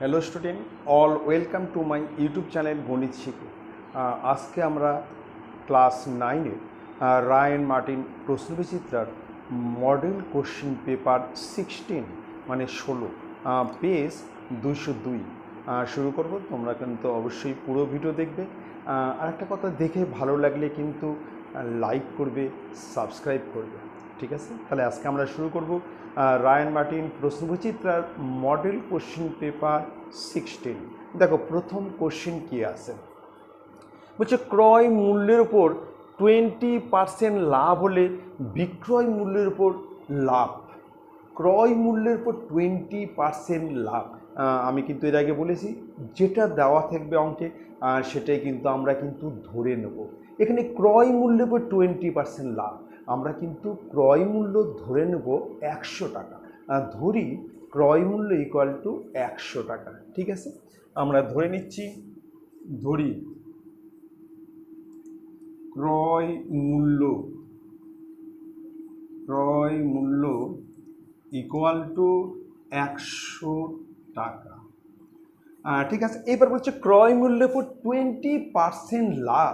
Hello student, all welcome to my YouTube channel গণিত শিখে। আজকে আমরা ক্লাস 9-এ রায়ান মার্টিন প্রশ্নবিচিত্রার মডেল কোশ্চেন পেপার 16 মানে 16 পেজ 202 শুরু করব। তোমরা কিন্তু অবশ্যই পুরো ভিডিও দেখবে। আরেকটা কথা, দেখে ভালো লাগলে কিন্তু লাইক করবে, সাবস্ক্রাইব করবে, ঠিক আছে? তাহলে আজকে আমরা শুরু করব রায়ান মার্টিন প্রশ্নবিচিত্রার মডেল কোশ্চেন পেপার 16। দেখো প্রথম কোশ্চেন কি আছে, বলছে ক্রয় মূল্যের উপর 20% লাভ হলে বিক্রয় মূল্যের উপর লাভ। ক্রয় মূল্যের উপর 20% লাভ। আমি কিন্তু এর আগে বলেছি, যেটা দেওয়া থাকবে অঙ্কে সেটাই কিন্তু আমরা কিন্তু ধরে নেব। এখানে ক্রয় মূল্যের উপর 20% লাভ, আমরা কিন্তু ক্রয় মূল্য ধরে নেব 100 টাকা। ধরি ক্রয় মূল্য ইকুয়াল টু 100 টাকা, ঠিক আছে? আমরা ধরে নিচ্ছি, ধরি ক্রয় মূল্য ইকুয়াল টু 100 টাকা, ঠিক আছে? এবার বলছে ক্রয় মূল্যের উপর 20% লাভ,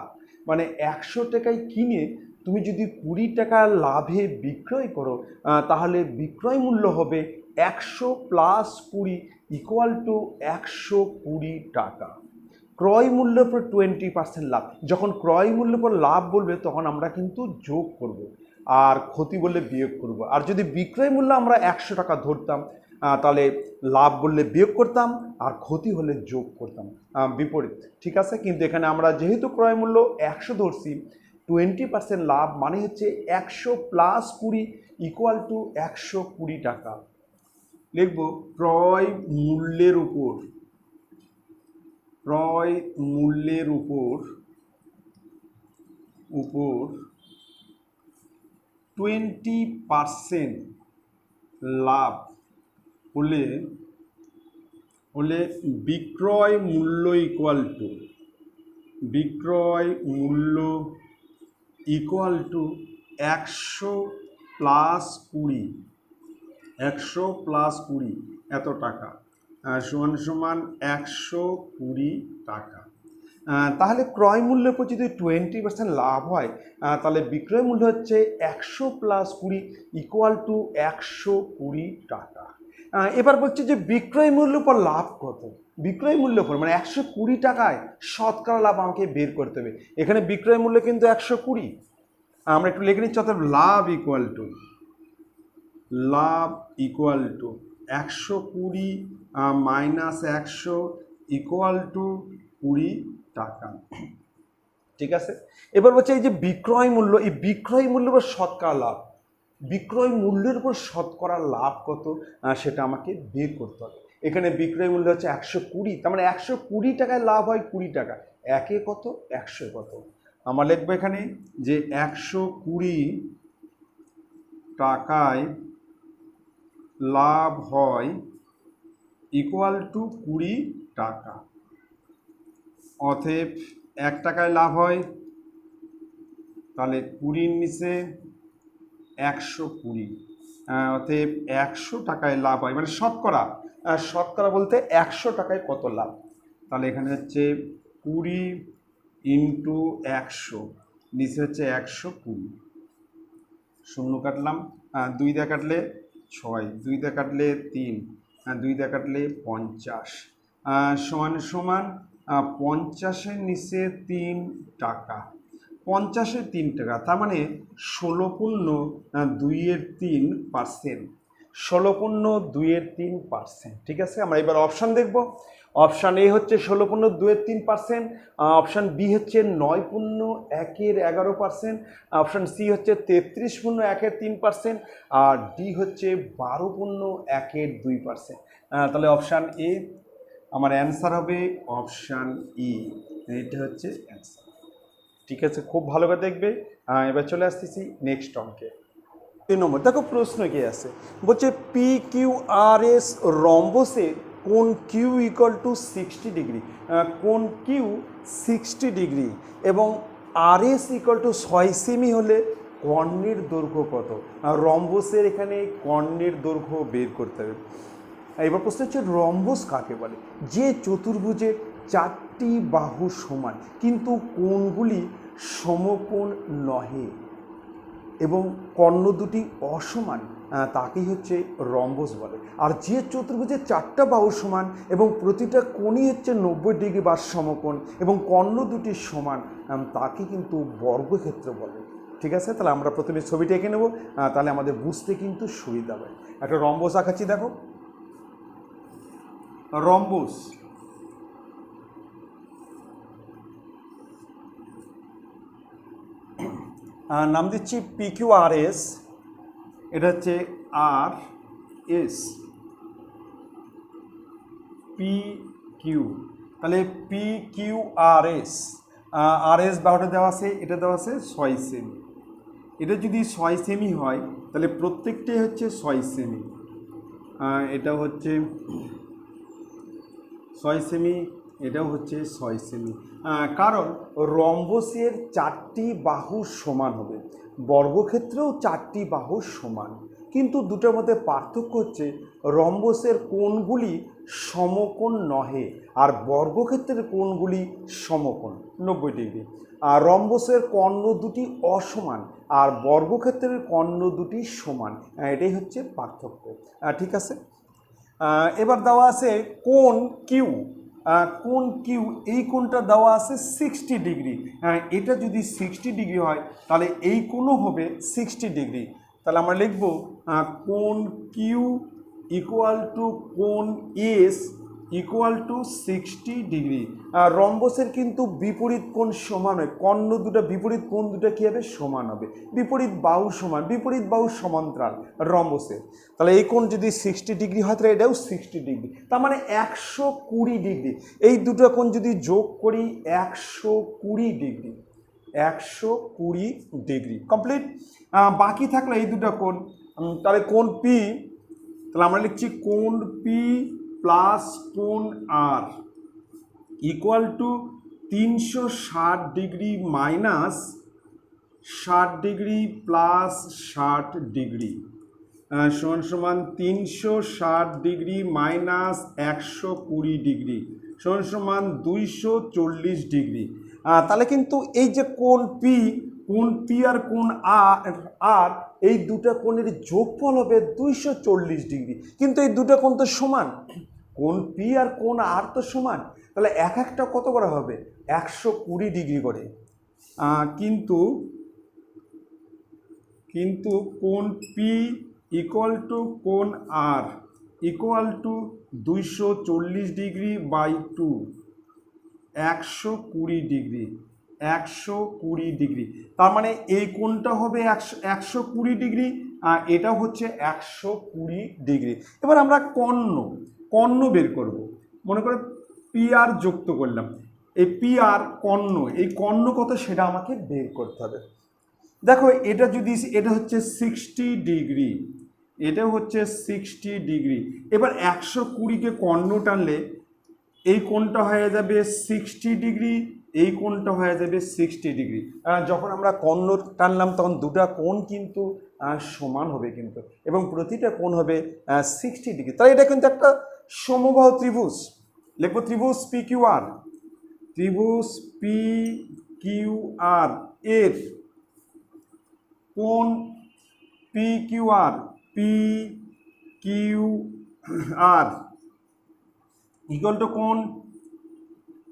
মানে 100 টাকায় কিনে তুমি যদি 20 টাকা লাভে বিক্রয় করো, তাহলে বিক্রয় মূল্য হবে 100 প্লাস 20 ইকুয়াল টু 120 টাকা। ক্রয় মূল্যের উপর 20% লাভ। যখন ক্রয় মূল্যের উপর লাভ বলবে তখন আমরা কিন্তু যোগ করব, আর ক্ষতি বললে বিয়োগ করব। আর যদি বিক্রয় মূল্য আমরা 100 টাকা ধরতাম, তাহলে লাভ বললে বিয়োগ করতাম, আর ক্ষতি হলে যোগ করতাম, বিপরীত, ঠিক আছে? কিন্তু এখানে আমরা যেহেতু ক্রয় মূল্য 100 ধরছি, 20% লাভ মানে হচ্ছে 100 প্লাস 20 ইকুয়াল টু 120 টাকা। লিখব ক্রয় মূল্যের উপর 20% লাভ হলে বিক্রয় মূল্য ইকুয়াল টু 100 প্লাস 20 এত টাকা, সমান 120 টাকা। তাহলে ক্রয় মূল্যের উপর যদি 20% লাভ হয়, তাহলে বিক্রয় মূল্য হচ্ছে 100 প্লাস 20 ইকুয়াল টু 120 টাকা। এবার বলছে যে বিক্রয় মূল্যের উপর লাভ কত। বিক্রয় মূল্যের উপর মানে 120 টাকায় শতকরা লাভ আমাকে বের করতে হবে। এখানে বিক্রয় মূল্য কিন্তু 120, আমরা একটু লিখে নিচ্ছি। অর্থাৎ লাভ equal to 120 minus 100 equal to 20 টাকা, ঠিক আছে? এবার বলছে এই যে বিক্রয় মূল্য, এই বিক্রয় মূল্যের উপর শতকরা লাভ, বিক্রয় মূল্যের উপর শতকরা লাভ কত সেটা আমাকে বের করতে হবে। এখানে বিক্রয় মূল্য হচ্ছে 120, তার মানে 120 টাকায় লাভ হয় 20 টাকা। একে কত, 100 কত, আমরা লিখবো এখানে যে 120 টাকায় লাভ হয় ইকুয়াল টু 20 টাকা। অতএব 1 টাকায় লাভ হয়, তাহলে 20 নিচে 120, অতএব 100 টাকায় লাভ হয়, মানে শতকরা বলতে 100 টাকায় কত লাভ। তাহলে এখানে হচ্ছে 20 ইন্টু 100, নিচে হচ্ছে 120, শূন্য কাটলাম, 2 দিয়ে কাটলে 6, 2 দিয়ে কাটলে 3, 2 দিয়ে কাটলে 50, সমান 50-এর নিচে 3 টাকা, 50-এ 3 টাকা, তার মানে 16.2%, 16.2%, ঠিক আছে? আমরা এবার অপশান দেখব। অপশান এ হচ্ছে 16.2%, অপশান বি হচ্ছে 9.1%, অপশান সি হচ্ছে 33.1%, আর ডি হচ্ছে 12.2%। তাহলে অপশান এ আমার অ্যান্সার হবে অপশান ই, এটা হচ্ছে অ্যান্সার, ঠিক আছে? খুব ভালো করে দেখবে। এবার চলে আসতেছি নেক্সট অঙ্কে। 2 নম্বর দেখো প্রশ্ন কি আছে, বলছে পি কিউ আর এস রম্বসে কোণ কিউ ইকুয়াল টু 60 ডিগ্রি, কোণ কিউ 60 ডিগ্রি এবং আর এস ইকুয়াল টু 6 সেমি হলে কর্ণের দৈর্ঘ্য কত? রম্বসের এখানে কর্ণের দৈর্ঘ্য বের করতে হবে। এবার প্রশ্ন হচ্ছে রম্বস কাকে বলে? যে চতুর্ভুজের চারটি বাহু সমান কিন্তু কোণগুলি সমকোণ নহে এবং কর্ণ দুটি অসমান, তাকেই হচ্ছে রম্বস বলে। আর যে চতুর্ভুজের চারটা বাহু সমান এবং প্রতিটা কোণই হচ্ছে 90 ডিগ্রি বা সমকোণ এবং কর্ণ দুটি সমান, তাকে কিন্তু বর্গক্ষেত্র বলে। ঠিক আছে, তাহলে আমরা প্রথমে ছবিটা এঁকে নেব, তাহলে আমাদের বুঝতে কিন্তু সুবিধা হবে। একটা রম্বস আঁকাচ্ছি, দেখো রম্বস। নাম দিচ্ছি PQRS, এটা হচ্ছে RS PQ, তাহলে PQRS RS বাহুটা দেওয়া আছে, এটা দেওয়া আছে 6 সেমি। এটা যদি 6 সেমি হয় তাহলে প্রত্যেকটাই হচ্ছে 6 সেমি, এটা হচ্ছে 6 সেমি, এটাও হচ্ছে 6 সেমি। কারণ রম্বসের চারটি বাহু সমান হবে, বর্গক্ষেত্রেও চারটি বাহু সমান, কিন্তু দুটোর মধ্যে পার্থক্য হচ্ছে রম্বসের কোণগুলি সমকোণ নহে আর বর্গক্ষেত্রের কোণগুলি সমকোণ 90 ডিগ্রি। আর রম্বসের কর্ণ দুটি অসমান আর বর্গক্ষেত্রের কর্ণ দুটি সমান, এটাই হচ্ছে পার্থক্য। ঠিক আছে, এবার দেওয়া আছে কোণ কিউ। কোণ কিউ, এই কোণটা দেওয়া আছে 60 ডিগ্রি। এটা যদি 60 ডিগ্রি হয় তাহলে এই কোণও হবে 60 ডিগ্রি। তাহলে আমরা লিখব কোণ কিউ ইকুয়াল টু কোণ এস ইকুয়াল টু 60 ডিগ্রি। রম্বসের কিন্তু বিপরীত কোণ সমান হয়, কর্ণ দুটো বিপরীত কোণ দুটো কী হবে? সমান হবে, বিপরীত বাহু সমান, বিপরীত বাহু সমান্তরাল রম্বসের। তাহলে এই কোণ যদি 60 ডিগ্রি হয় তাহলে এটাও 60 ডিগ্রি, তার মানে 120 ডিগ্রি। এই দুটো কোণ যদি যোগ করি 120 ডিগ্রি, 120 ডিগ্রি কমপ্লিট। বাকি থাকলো এই দুটো কোণ, তাহলে কোণ পি, তাহলে আমরা লিখছি কোণ পি প্লাস কোণ R equal to 360 degree minus 60 degree plus 60 degree সমান সমান 360 ডিগ্রি মাইনাস 120 ডিগ্রি সমান সমান 240 ডিগ্রি। তাহলে কিন্তু এই যে কোণ পি আর কোণ আর এই দুটো কোণের যোগফল হবে 240 ডিগ্রি, কিন্তু এই দুটো কোণ তো সমান, কোণ পি আর কোণ আর তো সমান, তাহলে এক একটা কত করে হবে? 120 ডিগ্রি করে। কিন্তু কোণ পি ইকুয়াল টু কোণ R equal to 240 degree by 2, 120 degree, 120 degree. তার মানে এই কোণটা হবে 120 ডিগ্রি, এটা হচ্ছে 120 ডিগ্রি। এবার আমরা কর্ণ বের করব। মনে করে পি আর যুক্ত করলাম, এই পি আর কর্ণ, এই কর্ণ কত সেটা আমাকে বের করতে হবে। দেখো এটা যদি, এটা হচ্ছে 60 ডিগ্রি, এটা হচ্ছে 60 ডিগ্রি। এবার 120কে কর্ণ টানলে এই কোণটা হয়ে যাবে 60 ডিগ্রি, এই কোণটা হয়ে যাবে 60 ডিগ্রি। যখন আমরা কর্ণ টানলাম তখন দুটা কোণ কিন্তু সমান হবে কিন্তু, এবং প্রতিটা কোণ হবে 60 ডিগ্রি। তাই এটা কিন্তু একটা সমবাহু ত্রিভুজ। লিখবো ত্রিভুজ পি কিউ আর, ত্রিভুজ পি কিউ আর এর কোণ P Q R equal to কোণ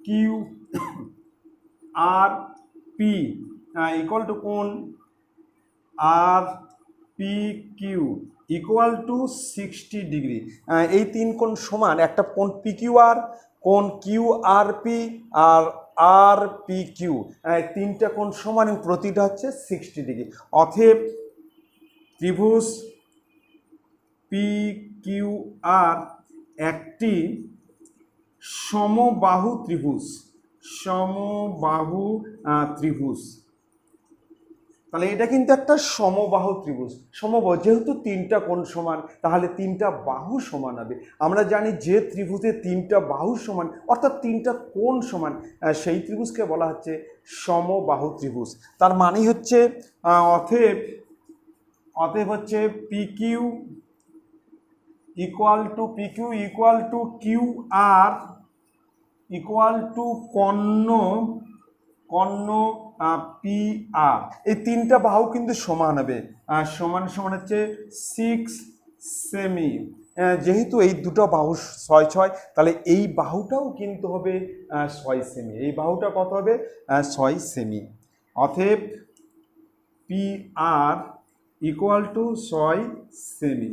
Q R P equal to কোণ R P Q equal to 60 degree. এই তিন কোণ সমান, একটা কোণ পি কিউ আর, কোণ কিউ আর পি আর আর পি কিউ, তিনটা কোণ সমান এবং প্রতিটা হচ্ছে 60 ডিগ্রি। অতএব ত্রিভুজ পি কিউ আর একটি সমবাহু ত্রিভুজ, সমবাহু ত্রিভুজ। তাহলে এটা কিন্তু একটা সমবাহু ত্রিভুজ। সমবাহু যেহেতু তিনটা কোণ সমান তাহলে তিনটা বাহু সমান হবে। আমরা জানি যে ত্রিভুজে তিনটা বাহু সমান অর্থাৎ তিনটা কোণ সমান, সেই ত্রিভুজকে বলা হচ্ছে সমবাহু ত্রিভুজ। তার মানে হচ্ছে অতএব হচ্ছে P Q equal to P Q equal to Q R equal to কর্ণ পি আর। এই তিনটা বাহু কিন্তু সমান হবে, সমান সমান হচ্ছে 6 সেমি। যেহেতু এই দুটো বাহু 6 তাহলে এই বাহুটাও কিন্তু হবে 6 সেমি। এই বাহুটা কত হবে? 6 সেমি। অতএব পি আর ইকুয়াল টু 6 সেমি।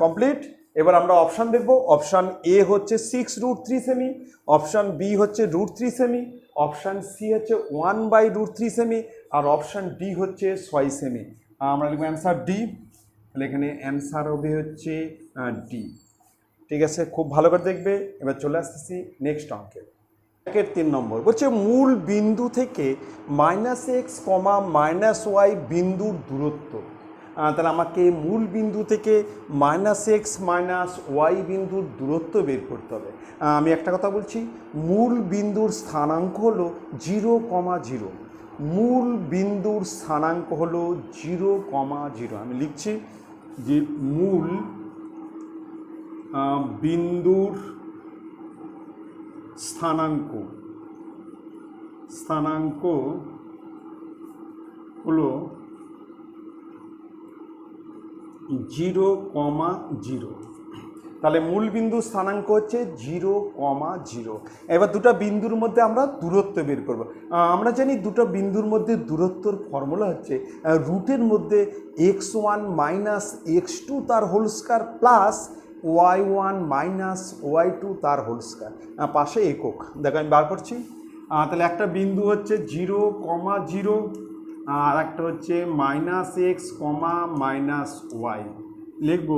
কমপ্লিট। এবার আমরা অপশান দেখব। অপশান এ হচ্ছে 6√3 সেমি, অপশান বি হচ্ছে √3 সেমি, অপশান সি হচ্ছে 1/√3 সেমি, আর অপশান ডি হচ্ছে 6 সেমি। আমরা লিখব অ্যান্সার ডি। তাহলে এখানে অ্যান্সার হবে হচ্ছে ডি। ঠিক আছে, খুব ভালো করে দেখবে। এবার চলে আসতেছি নেক্সট অঙ্কে। 3 নম্বর বলছে মূল বিন্দু থেকে -x, -y বিন্দুর দূরত্ব। তাহলে আমাকে মূল বিন্দু থেকে -x, -y বিন্দুর দূরত্ব বের করতে হবে। আমি একটা কথা বলছি, মূল বিন্দুর স্থানাঙ্ক হলো 0,0। মূল বিন্দুর স্থানাঙ্ক হলো 0,0। আমি লিখছি যে মূল বিন্দুর স্থানাঙ্ক হলো 0,0। তাহলে মূল বিন্দুর স্থানাঙ্ক হচ্ছে 0,0। এবার দুটো বিন্দুর মধ্যে আমরা দূরত্ব বের করব। আমরা জানি দুটো বিন্দুর মধ্যে দূরত্বর ফর্মুলা হচ্ছে রুটের মধ্যে x1 - x2 তার whole square plus y1 - y2 তার হোল স্কয়ার, পাশে একক। দেখো আমি বার করছি। তাহলে একটা বিন্দু হচ্ছে 0,0 আর একটা হচ্ছে -x, -y। লিখব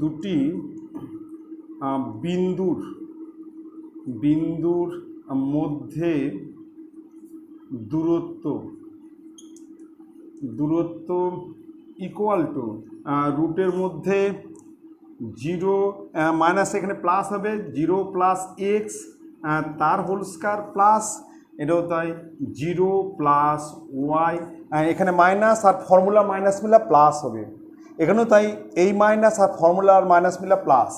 দুটি বিন্দুর মধ্যে দূরত্ব ইকুয়াল টু রুটের মধ্যে 0 মাইনাস, এখানে প্লাস হবে 0 + x তার হোল স্কয়ার প্লাস এটাও তাই 0 + y। এখানে মাইনাস আর ফর্মুলা মাইনাস মিলা প্লাস হবে, এখানেও তাই এই মাইনাস আর ফর্মুলা আর মাইনাস মিলা প্লাস,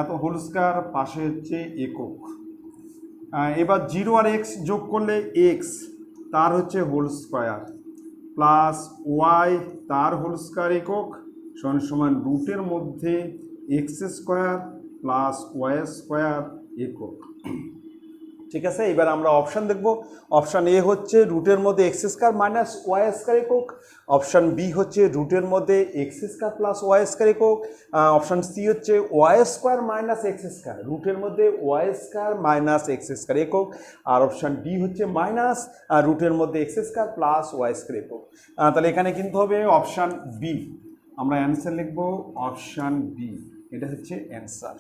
এত হোল স্কয়ার, পাশে হচ্ছে একক। এবার 0 আর x যোগ করলে x তার হচ্ছে হোল স্কয়ার প্লাস y তার হোল স্কয়ার একক সমান সমান রুটের মধ্যে x² প্লাস y² একক। ঠিক আছে, এবার আমরা অপশান দেখব। অপশান এ হচ্ছে রুটের মধ্যে x² মাইনাস y² একক, অপশান বি হচ্ছে রুটের মধ্যে x² প্লাস y² একক, অপশান সি হচ্ছে y² মাইনাস x², রুটের মধ্যে y² মাইনাস x² একক, আর অপশান ডি হচ্ছে মাইনাস রুটের মধ্যে x² প্লাস y² একক। তাহলে এখানে কিন্তু হবে অপশান বি। আমরা অ্যান্সার লিখব অপশান বি, এটা হচ্ছে অ্যান্সার।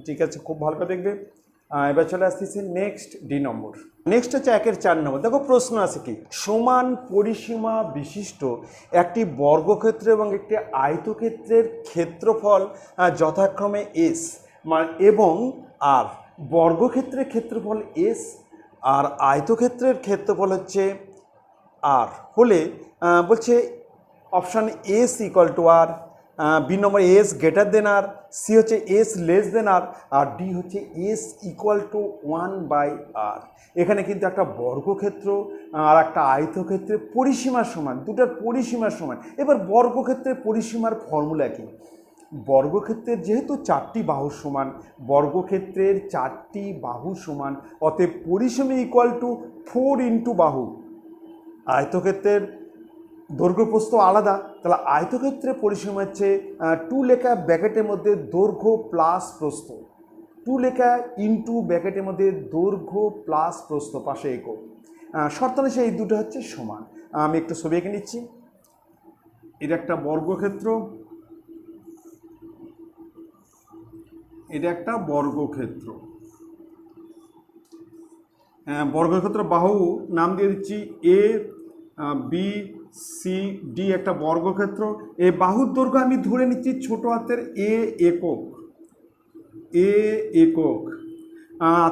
ঠিক আছে, খুব ভালো করে দেখবে। এবার চলে আসতেছি নেক্সট ডি নম্বর। নেক্সট হচ্ছে 1-4 নম্বর। দেখো প্রশ্ন আছে কি, সমান পরিসীমা বিশিষ্ট একটি বর্গক্ষেত্র এবং একটি আয়তক্ষেত্রের ক্ষেত্রফল যথাক্রমে এস এবং আর। বর্গক্ষেত্রের ক্ষেত্রফল এস আর আয়তক্ষেত্রের ক্ষেত্রফল হচ্ছে আর হলে বলছে option S equal to R, B number S greater than R, C হচ্ছে এস লেস দেন আর, আর ডি হচ্ছে এস ইকুয়াল টু 1/r। এখানে কিন্তু একটা বর্গক্ষেত্র আর একটা আয়তক্ষেত্রের পরিসীমার সমান, দুটার পরিসীমার সমান। এবার বর্গক্ষেত্রের পরিসীমার ফর্মুলা কি? বর্গক্ষেত্রের যেহেতু 4টি বাহু সমান, বর্গক্ষেত্রের 4টি বাহু সমান, অতএব পরিসীমা ইকুয়াল টু 4 ইন্টু বাহু। আয়তক্ষেত্রের দৈর্ঘ্য প্রস্থ আলাদা, তাহলে আয়তক্ষেত্রে পরিসীমা হচ্ছে 2 লেখা ব্র্যাকেটের মধ্যে দৈর্ঘ্য প্লাস প্রস্থ, 2 লেখা ইন্টু ব্র্যাকেটের মধ্যে দৈর্ঘ্য প্লাস প্রস্থ, পাশে একক। শর্ত অনুযায়ী এই দুটো হচ্ছে সমান। আমি একটু ছবি এঁকে নিচ্ছি। এটা একটা বর্গক্ষেত্র, এটা একটা বর্গক্ষেত্র। বর্গক্ষেত্র বাহু নাম দিয়ে দিচ্ছি এ বি সি ডি, একটা বর্গক্ষেত্র। এই বাহুর দৈর্ঘ্য আমি ধরে নিচ্ছি ছোট হাতের এ একক, এ একক।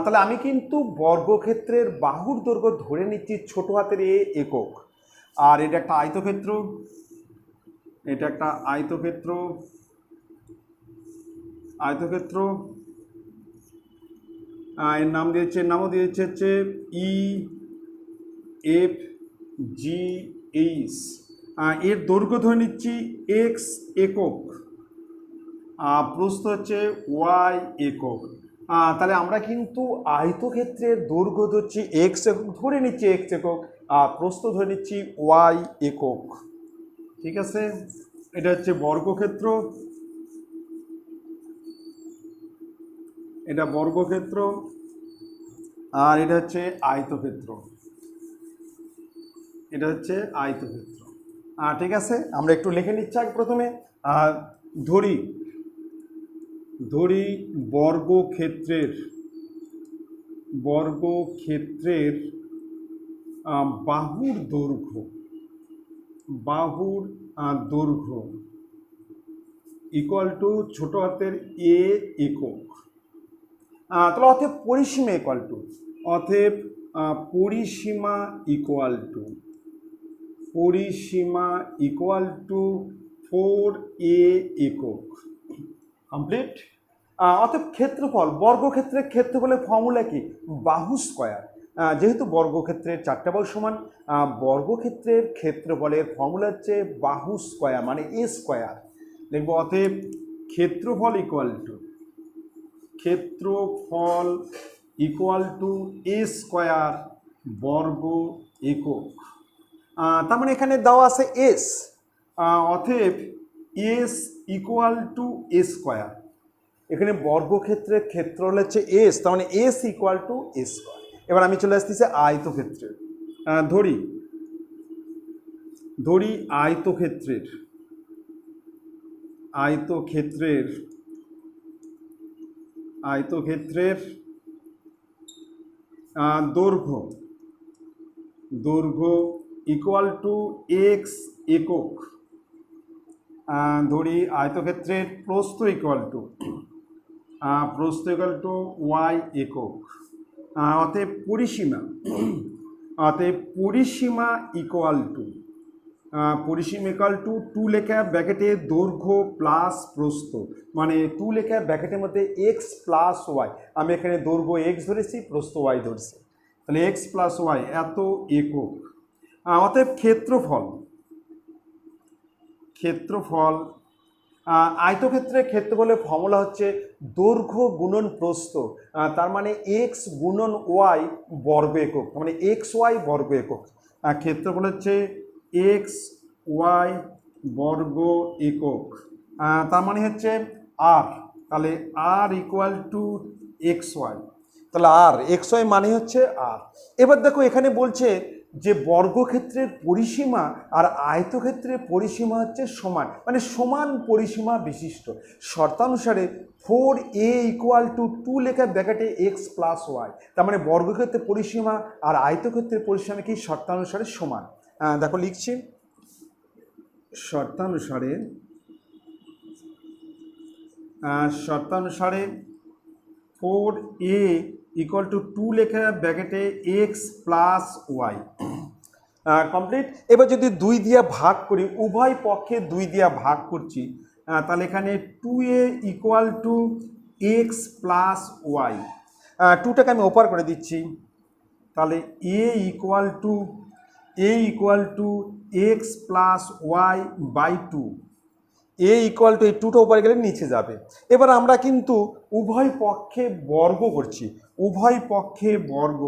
তাহলে আমি কিন্তু বর্গক্ষেত্রের বাহুর দৈর্ঘ্য ধরে নিচ্ছি ছোট হাতের এ একক। আর এটা একটা আয়তক্ষেত্র, এটা একটা আয়তক্ষেত্র। আয়তক্ষেত্র, এর নাম দিয়েছে, নামও দিয়েছে হচ্ছে EFGH। এর দৈর্ঘ্য ধরে নিচ্ছি x একক, প্রস্থ হচ্ছে y একক। তাহলে আমরা কিন্তু আয়তক্ষেত্রের দৈর্ঘ্য ধরছি x একক, ধরে নিচ্ছি x একক, প্রস্থ ধরে নিচ্ছি y একক। ঠিক আছে, এটা হচ্ছে বর্গক্ষেত্র, এটা বর্গক্ষেত্র, আর এটা হচ্ছে আয়তক্ষেত্র, এটা হচ্ছে আয়তক্ষেত্র। ঠিক আছে, আমরা একটু লিখে নিচ্ছি আগে প্রথমে। ধরি ধরি বর্গক্ষেত্রের বাহুর দৈর্ঘ্য ইকুয়াল টু ছোট হাতের a একক। তাহলে অতএব পরিসীমা ইকুয়াল টু 4a একক। কমপ্লিট। অতএব ক্ষেত্রফল, বর্গক্ষেত্রের ক্ষেত্রফলের ফর্মুলা কি? বাহু স্কয়ার। যেহেতু বর্গক্ষেত্রের 4টা বাহু সমান, বর্গক্ষেত্রের ক্ষেত্রফলের ফর্মুলা হচ্ছে বাহু স্কয়ার মানে a স্কয়ার। লিখব অতএব ক্ষেত্রফল ইকুয়াল টু a স্কয়ার বর্গ একক। তার মানে এখানে দেওয়া আছে s, অতএব s equal to a square. এখানে বর্গক্ষেত্রের ক্ষেত্রফল হচ্ছে s, তার মানে s equal to a square. এবার আমি চলে আসতেছি আয়তক্ষেত্রে। ধরি আয়তক্ষেত্রের দৈর্ঘ্য ইকুয়াল টু x একক। ধরি আয়তক্ষেত্রের প্রস্থ ইকুয়াল টু y একক। অতএব পরিসীমা ইকুয়াল টু 2 লেখা ব্র্যাকেটে দৈর্ঘ্য প্লাস প্রস্থ, মানে 2 লেখা ব্র্যাকেটের মধ্যে x প্লাস y। আমি এখানে দৈর্ঘ্য x ধরেছি, প্রস্থ y ধরেছি, তাহলে x প্লাস y এত একক। অতএব ক্ষেত্রফল আয়তক্ষেত্রের ক্ষেত্রফলের ফর্মুলা হচ্ছে দৈর্ঘ্য গুণন প্রস্থ, তার মানে x গুণন y বর্গ একক, মানে xy বর্গ একক। ক্ষেত্রফল হচ্ছে xy বর্গ একক, তার মানে হচ্ছে r। তাহলে r ইকুয়াল টু xy, তাহলে xy মানে হচ্ছে r। এবার দেখো এখানে বলছে যে বর্গক্ষেত্রের পরিসীমা আর আয়তক্ষেত্রের পরিসীমা হচ্ছে সমান, মানে সমান পরিসীমা বিশিষ্ট। শর্তানুসারে 4a ইকুয়াল টু 2 লেখা ব্র্যাকেটে x প্লাস y, তার মানে বর্গক্ষেত্রের পরিসীমা আর আয়তক্ষেত্রের পরিসীমা কি শর্তানুসারে সমান। দেখো লিখছি, শর্তানুসারে 4a ইকুয়াল টু 2 লেখা ব্র্যাকেটে x প্লাস ওয়াই। কমপ্লিট। এবার যদি 2 দিয়ে ভাগ করি, উভয় পক্ষে 2 দিয়ে ভাগ করছি, তাহলে এখানে 2a equal to x plus y. 2টাকে আমি ওপার করে দিচ্ছি, তাহলে a equal to x plus Y by 2। a equal to এই 2টা উপরে গেলে নিচে যাবে। এবার আমরা কিন্তু উভয় পক্ষে বর্গ করছি, উভয় পক্ষে বর্গ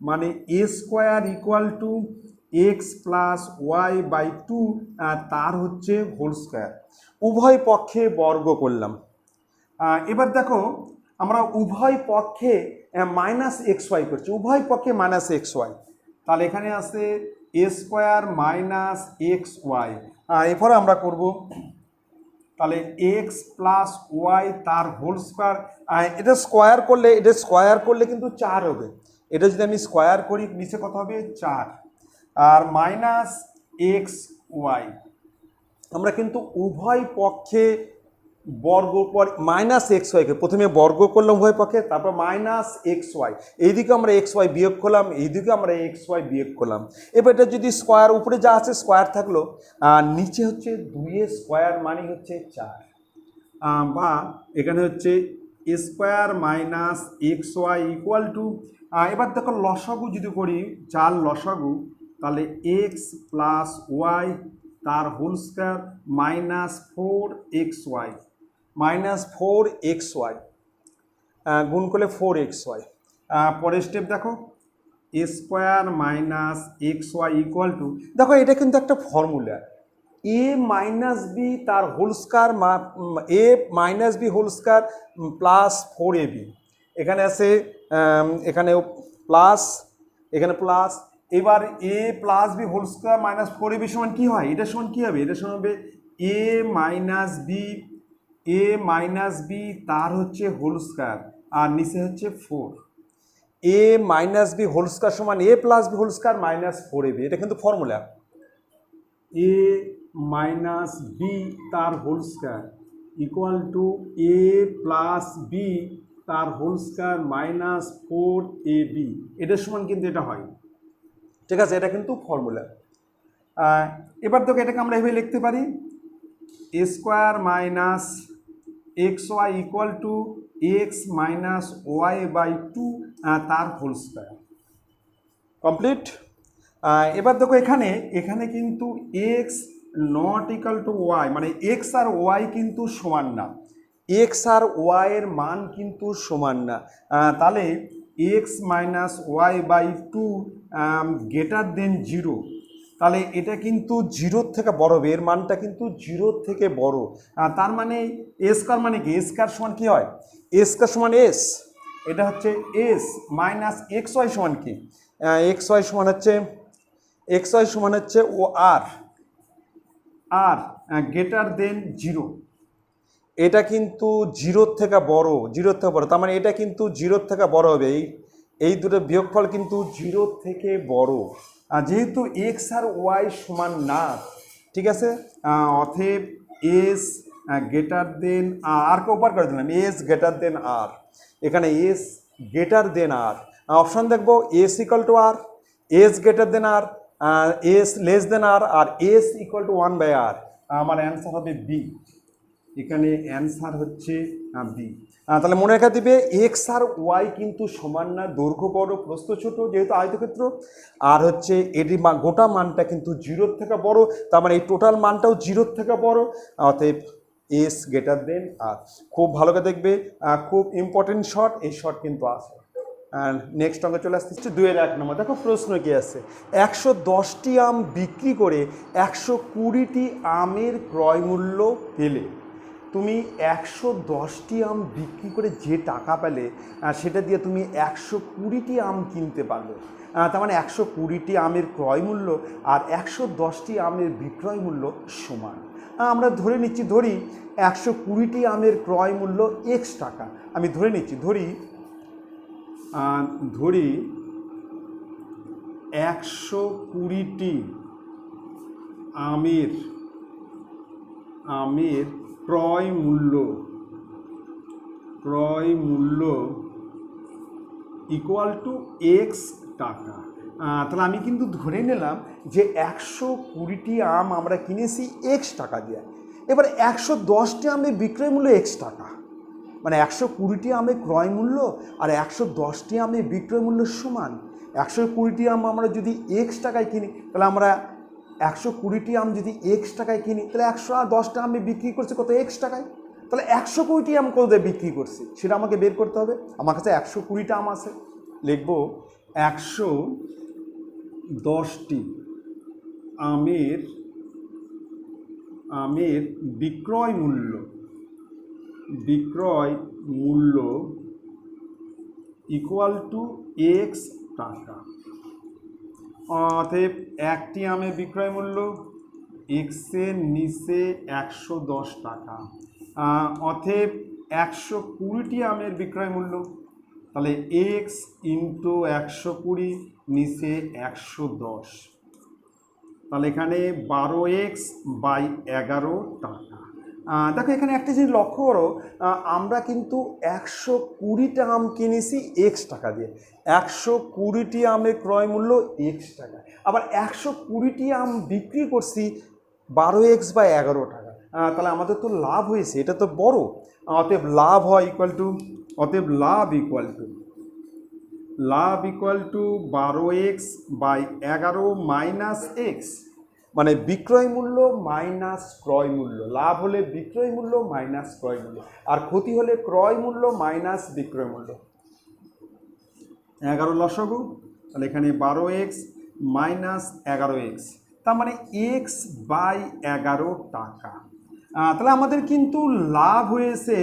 মানে a square equal to x plus Y by 2, তার হচ্ছে হোল স্কোয়ার। উভয় পক্ষে বর্গ করলাম। এবার দেখো আমরা উভয় পক্ষে মাইনাস xy করছি, উভয় পক্ষে মাইনাস xy, তাহলে এখানে আছে a স্কোয়ার মাইনাস xy। এরপরে আমরা করব তাহলে x প্লাস ওয়াই তার হোল স্কোয়ার। এটা স্কোয়ার করলে কিন্তু 4 হবে। এটা যদি আমি স্কোয়ার করি নিচে কত হবে 4, আর মাইনাস এক্স ওয়াই। আমরা কিন্তু উভয় পক্ষে বর্গ মাইনাস এক্স ওয়াইকে প্রথমে বর্গ করলাম উভয় পক্ষে, তারপর মাইনাস এক্স ওয়াই, এইদিকে আমরা এক্স ওয়াই বিয়োগ করলাম, এইদিকে আমরা এক্স ওয়াই বিয়োগ করলাম। এবার এটা যদি স্কোয়ার, উপরে যা আছে স্কোয়ার থাকলো, আর নিচে হচ্ছে 2 স্কোয়ার মানে হচ্ছে 4। বা এখানে হচ্ছে square minus x y equal to, এবার দেখো লসাগু যদি করি, চার লসাগু, তাহলে এক্স প্লাস ওয়াই তার whole square minus 4xy, minus 4xy গুণ করলে 4xy। পরের স্টেপ দেখো, a square minus x y equal to, দেখো এটা কিন্তু একটা ফর্মুলা, এ মাইনাস বি তার whole square a minus b whole square plus 4ab, এখানে আছে এখানে প্লাস, এখানে প্লাস, এবার a plus b whole square minus 4ab সমান কী হয়, এটা সমান কী হবে, এটা সমান হবে এ মাইনাস বি তার হচ্ছে হোল স্কোয়ার আর নিচে হচ্ছে 4, a minus b whole square সমান a plus b whole square minus 4ab, এটা কিন্তু ফর্মুলা, এ মাইনাস বি তার whole square equal to a plus b তার হোল স্কোয়ার মাইনাস 4ab, এটার সমান কিন্তু এটা হয়, ঠিক আছে, এটা কিন্তু ফর্মুলা। এবার দেখো এটাকে আমরা এভাবে লিখতে পারি, a square minus x y equal to x minus Y by 2 তার হোল স্কোয়ার, কমপ্লিট। এবার দেখো এখানে কিন্তু x not equal to y, মানে এক্স আর ওয়াই কিন্তু সমান না, এক্স আর ওয়াইয়ের মান কিন্তু সমান না, তাহলে X minus Y by 2 greater than 0, তাহলে এটা কিন্তু 0 থেকে বড় হবে, এর মানটা কিন্তু 0 থেকে বড়, তার মানে এ স্কয়ার মানে কি, এ স্কয়ার সমান কি হয়, এ স্কয়ার সমান এস, এটা হচ্ছে এস মাইনাস এক্স ওয়াই সমান কি, এক্স ওয়াই সমান হচ্ছে ও আর গ্রেটার দেন 0, এটা কিন্তু 0 থেকে বড়, তার মানে এটা কিন্তু 0 থেকে বড় হবে, এই দুটো বিয়োগফল কিন্তু 0 থেকে বড়, যেহেতু এক্স আর ওয়াই সমান না, ঠিক আছে, অতএব এস গ্রেটার দেন আর কে উপর করে দিলাম, এস গ্রেটার দেন আর, এখানে s greater than r, option দেখবো s equal to r, s greater than r, s less than আর, আর s equal to 1 by r, আমার অ্যান্সার হবে বি, এখানে অ্যান্সার হচ্ছে বি। তাহলে মনে রাখা দিবে এক্স আর ওয়াই কিন্তু সমান না, দৈর্ঘ্য বড় প্রস্থ ছোট যেহেতু আয়তক্ষেত্র, আর হচ্ছে এটি গোটা মানটা কিন্তু 0 থেকে বড়, তার মানে এই টোটাল মানটাও 0 থেকে বড়, অতএব এস গ্রেটার দেন আর। খুব ভালো করে দেখবে, খুব ইম্পর্টেন্ট শর্ট, এই শর্ট কিন্তু আছে। নেক্সট অঙ্কে চলে আসতেছে 2-1 নম্বর, দেখো প্রশ্ন কি আছে, 110টি আম বিক্রি করে 120টি আমের ক্রয় মূল্য পেলে, তুমি 110টি আম বিক্রি করে যে টাকা পেলে সেটা দিয়ে তুমি 120টি আম কিনতে পারবে, তার মানে 120টি আমের ক্রয় মূল্য আর 110টি আমের বিক্রয় মূল্য সমান। আমরা ধরে নিচ্ছি, ধরি 120টি আমের ক্রয় মূল্য এক্স টাকা, আমি ধরে নিচ্ছি, ধরি 120টি আমের ক্রয় মূল্য ইকুয়াল টু এক্স টাকা, তাহলে আমি কিন্তু ধরে নিলাম যে 120টি আম আমরা কিনেছি এক্স টাকা দিয়ে, এবার 110টি আমের বিক্রয় মূল্য এক্স টাকা, মানে 120টি আমের ক্রয় মূল্য আর 110টি আমের বিক্রয় মূল্য সমান। 120টি আম আমরা যদি এক্স টাকায় কিনি, তাহলে আমরা 120টি আম যদি এক্স টাকায় কিনি, তাহলে 110টা আমি বিক্রি করছি কত, এক্স টাকায়, তাহলে 120টি আম কত বিক্রি করছি সেটা আমাকে বের করতে হবে। আমার কাছে 120টা আম আছে, লিখব 110টি আমের বিক্রয় মূল্য ইকুয়াল টু এক্স টাকা, অতএব একটি আমের বিক্রয় মূল্য এক্সের নিচে 110 টাকা, অতএব 120টি আমের বিক্রয় মূল্য, তাহলে এক্স ইন্টু 120 নিচে 110, তাহলে এখানে 12x বাই 11 টাকা। দেখো এখানে একটা জিনিস লক্ষ্য করো, আমরা কিন্তু 120টা আম কিনেছি এক্স টাকা দিয়ে, 120টি আমের ক্রয় মূল্য এক্স টাকা, আবার 120টি আম বিক্রি করছি 12x বাই 11 টাকা, তাহলে আমাদের তো লাভ হয়েছে, এটা তো বড়। অতএব লাভ হয় ইকুয়াল টু, অতএব লাভ equal to 12x/11 minus x, মানে বিক্রয় মূল্য মাইনাস ক্রয় মূল্য। লাভ হলে বিক্রয় মূল্য মাইনাস ক্রয় মূল্য, আর ক্ষতি হলে ক্রয় মূল্য মাইনাস বিক্রয় মূল্য। 11 লসাগু, তাহলে এখানে 12x মাইনাস 11x, তার মানে x/11 টাকা। তাহলে আমাদের কিন্তু লাভ হয়েছে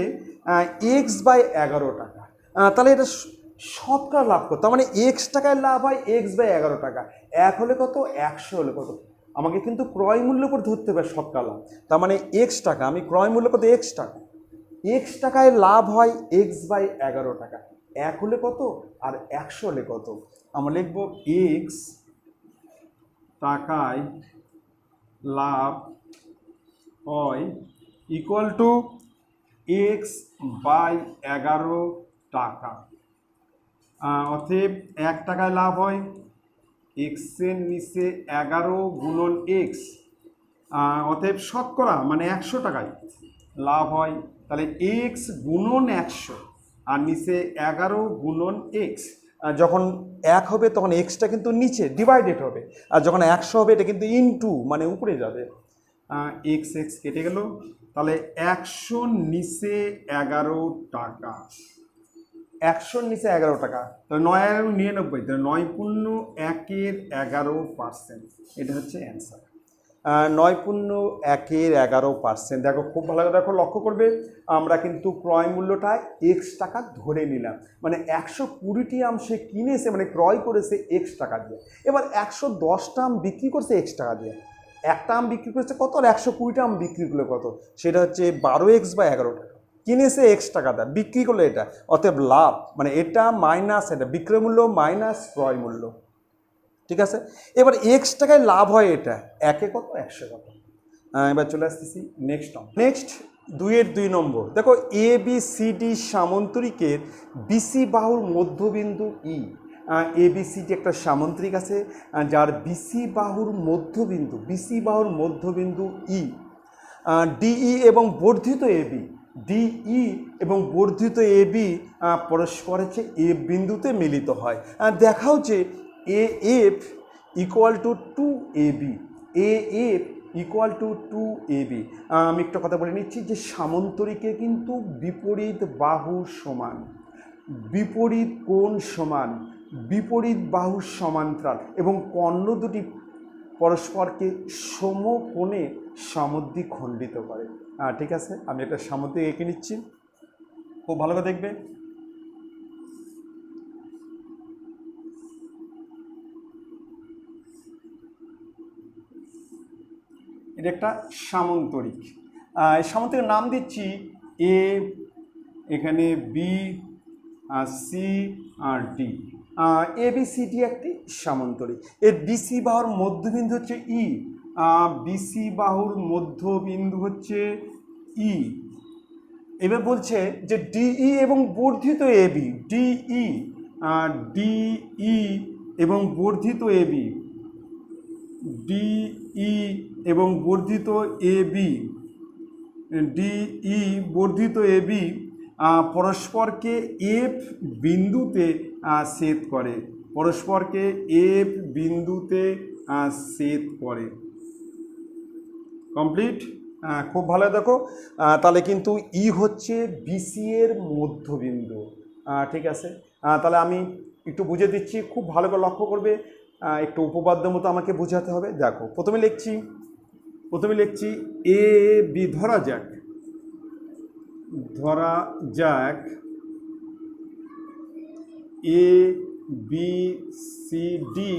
x/11 টাকা। তাহলে এটা শতকরা লাভ কত? তার মানে x টাকায় লাভ হয় x/11 টাকা। 1 হলে কত, 100 হলে কত? আমাকে কিন্তু ক্রয় মূল্য উপর ধরতে হবে শতকরা লাভ। তার মানে x টাকা, আমি ক্রয় মূল্য কত, x টাকা। x টাকায় লাভ হয় x/11 টাকা। 1 হলে কত আর 100 হলে কত? আমরা লিখব x টাকায় লাভ হয় ইকুয়াল টু x/11 টাকা। অতএব 1 টাকায় লাভ হয় x এর নিচে 11 গুণন x, অতএব শতকরা মানে 100 টাকায় লাভ হয়। তাহলে x গুণন 100 আর নিচে 11 গুণন x। যখন 1 হবে তখন এক্সটা কিন্তু নিচে ডিভাইডেড হবে, আর যখন 100 হবে এটা কিন্তু ইনটু মানে উপরে যাবে। এক্স কেটে গেল, তাহলে 100 নিচে 11 টাকা, 100 নিচে 11 টাকা, তাহলে 9/99, তাহলে 9.1-11%, এটা হচ্ছে অ্যান্সার। 9.1-11%। দেখো খুব ভালো দেখো, লক্ষ্য করবে আমরা কিন্তু ক্রয় মূল্যটা এক্স টাকা ধরে নিলাম, মানে 120টি আম সে কিনেছে মানে ক্রয় করেছে এক্স টাকা দিয়ে। এবার 110টা আম বিক্রি করছে এক্স টাকা দিয়ে। একটা আম বিক্রি করেছে কত, আর 120টা আম বিক্রি করলে কত? সেটা হচ্ছে 12x/11 টাকা। কিনেছে এক্স টাকা দেয়, বিক্রি করলে এটা, অতএব লাভ মানে এটা মাইনাস এটা, বিক্রয় মূল্য মাইনাস ক্রয় মূল্য। ঠিক আছে, এবার এক্স টাকায় লাভ হয় এটা, 1-এ কত, 100 কত। এবার চলে আসতেছি নেক্সট 2-2 নম্বর। দেখো ABCD সামন্তরিকের বিসি বাহুর মধ্যবিন্দু ই। ABCD একটা সামন্তরিক আছে যার বিসি বাহুর মধ্যবিন্দু ই। ডিই এবং বর্ধিত এবি, পরস্পর হচ্ছে এ বিন্দুতে মিলিত হয়। দেখা হচ্ছে AF equal to 2AB, AF equal to 2AB। আমি একটা কথা বলে নিচ্ছি যে সামন্তরিকে কিন্তু বিপরীত বাহু সমান, বিপরীত কোণ সমান, বিপরীত বাহু সমান্তরাল এবং কর্ণ দুটি পরস্পরকে সমকোণে সমদ্বিখণ্ডিত করে। ঠিক আছে, আমি একটা সামদ্রিক এঁকে নিচ্ছি, খুব ভালো করে দেখবে। এটা একটা সামন্তরিক। এই সামন্তরিকের নাম দিচ্ছি এ, এখানে বি, সি আর ডি। ABCD একটি সামন্তরিক। এর বিসি বাহুর মধ্যবিন্দু হচ্ছে ই, বিসি বাহুর মধ্যবিন্দু হচ্ছে ই। এবার বলছে যে ডিই এবং বর্ধিত এবি, ডিই এবং বর্ধিত এবি, ডিই এবং বর্ধিত এবি, ডিই বর্ধিত এবি পরস্পরকে এফ বিন্দুতে ছেদ করে, পরস্পরকে এফ বিন্দুতে ছেদ করে। কমপ্লিট। খুব ভালো দেখো, তাহলে কিন্তু ই হচ্ছে বিসি এর মধ্যবিন্দু। ঠিক আছে, তাহলে আমি একটু বুঝে দিচ্ছি, খুব ভালো করে লক্ষ্য করবে, একটু উপপাদ্য মতো আমাকে বুঝাতে হবে। দেখো প্রথমে লিখছি এ বি, ধরা যাক এ বি সি ডি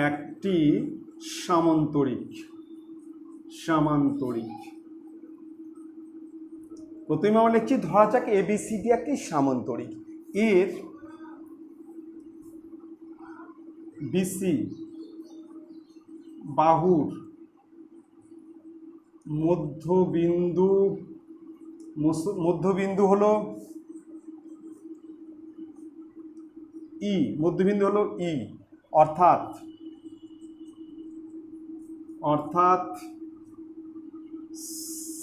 একটি সামান্তরিক। প্রথমে আমরা লিখছি ধরা যাক ABCD একটি সামান্তরিক, এর বিসি বাহুর মধ্যবিন্দু হলো ই, অর্থাৎ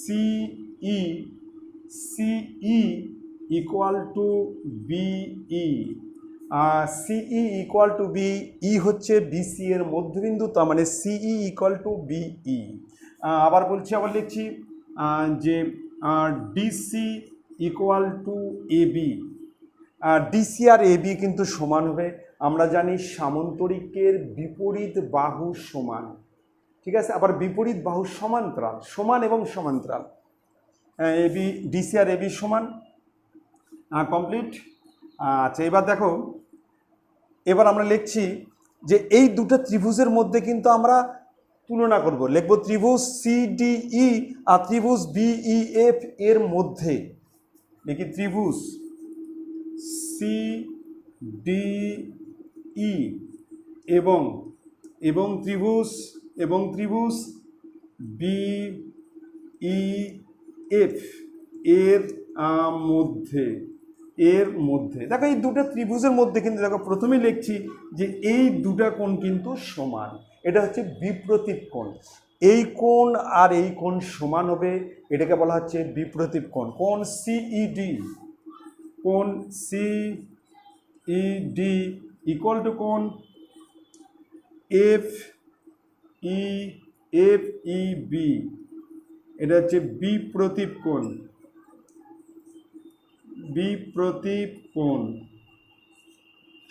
সিই সিই ইকুয়াল টু বিই, সিই ইকুয়াল টু বিই হচ্ছে বিসি এর মধ্যবিন্দু, তার মানে সিই ইকুয়াল টু বিই। আবার বলছি, আবার লিখছি যে DC equal to AB. DC আর এবি কিন্তু সমান হবে। আমরা জানি সামান্তরিকের বিপরীত বাহু সমান, ঠিক আছে। আবার বিপরীত বাহু সমান্তরাল, সমান এবং সমান্তরাল। এবি ডিসি আর এবি সমান, কমপ্লিট। আচ্ছা, এবার দেখো, এবার আমরা লিখছি যে এই দুটো ত্রিভুজের মধ্যে কিন্তু আমরা তুলনা করব। লিখব ত্রিভুজ সিডিই আর ত্রিভুজ বিইএফ এর মধ্যে, লিখি ত্রিভুজ সিডিই এবং ত্রিভুজ বিইএফ এর মধ্যে দেখো এই দুটো ত্রিভুজের মধ্যে কিন্তু দেখো প্রথমেই লিখছি যে এই দুটো কোণ কিন্তু সমান। এটা হচ্ছে বিপ্রতীপ কোণ। এই কোণ আর এই কোণ সমান হবে, এটাকে বলা হচ্ছে বিপ্রতীপ কোণ। কোণ সিইডি, কোণ সিইডি ইকুয়াল টু কোণ এফইবি, এটা হচ্ছে বিপ্রতীপ কোণ, বিপ্রতীপ কোণ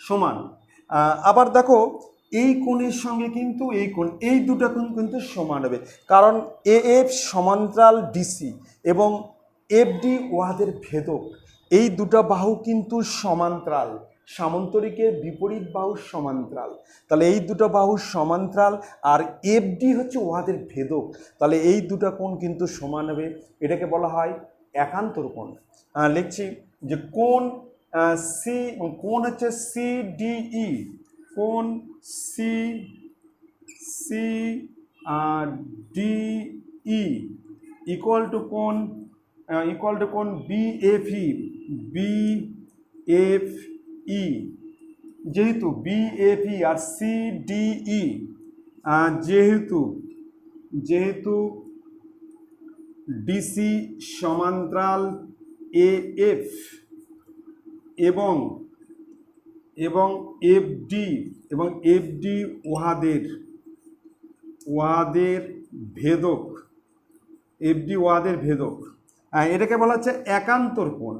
সমান। আবার দেখো এই কোণের সঙ্গে কিন্তু এই কোণ, এই দুটো কোণ কিন্তু সমান হবে, কারণ এএফ সমান্তরাল ডিসি এবং এফডি উহাদের ভেদক। এই দুটো বাহু কিন্তু সমান্তরাল, সামান্তরিকের বিপরীত বাহু সমান্তরাল। তাহলে এই দুটো বাহু সমান্তরাল আর এফডি হচ্ছে উহাদের ভেদক, তাহলে এই দুটো কোণ কিন্তু সমান হবে। এটাকে বলা হয় একান্তর কোণ। লিখছি যে কোণ হচ্ছে সিডিই, কোণ সিডিই ইকুয়াল টু কোণ বিএফই। যেহেতু বিএফই আর সিডিই যেহেতু ডিসি সমান্তরাল এএফ এবং এফডি উহাদের ভেদক, এফডি উহাদের ভেদক, এটাকে বলা হচ্ছে একান্তর কোণ।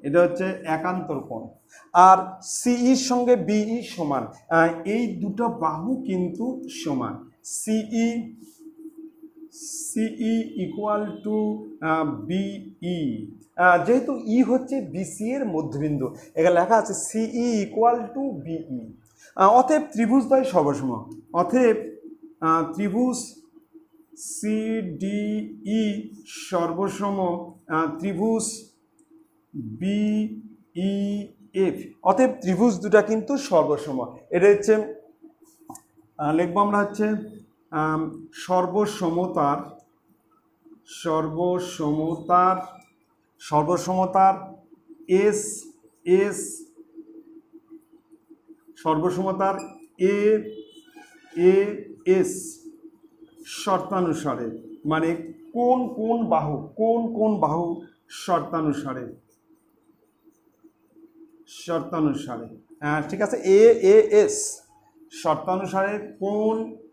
এটা হচ্ছে একান্তর কোণ। আর সিইর সঙ্গে বিই সমান, এই দুটো বাহু কিন্তু সমান। সিই ইকুয়াল টু বিই, যেহেতু ই হচ্ছে বিসি এর মধ্যবিন্দু, এখানে লেখা আছে সিই ইকুয়াল টু বিই। অতএব ত্রিভুজদ্বয় সর্বসম, অতএব ত্রিভুজ সিডিই সর্বসম ত্রিভুজ বিইএফ। অতএব ত্রিভুজ দুটা কিন্তু সর্বসম। এটা হচ্ছে লিখবো আমরা হচ্ছে সর্বসমতার এস সর্বসমতার এস শর্তানুসারে, মানে কোন বাহু শর্তানুসারে, ঠিক আছে। এস শর্তানুসারে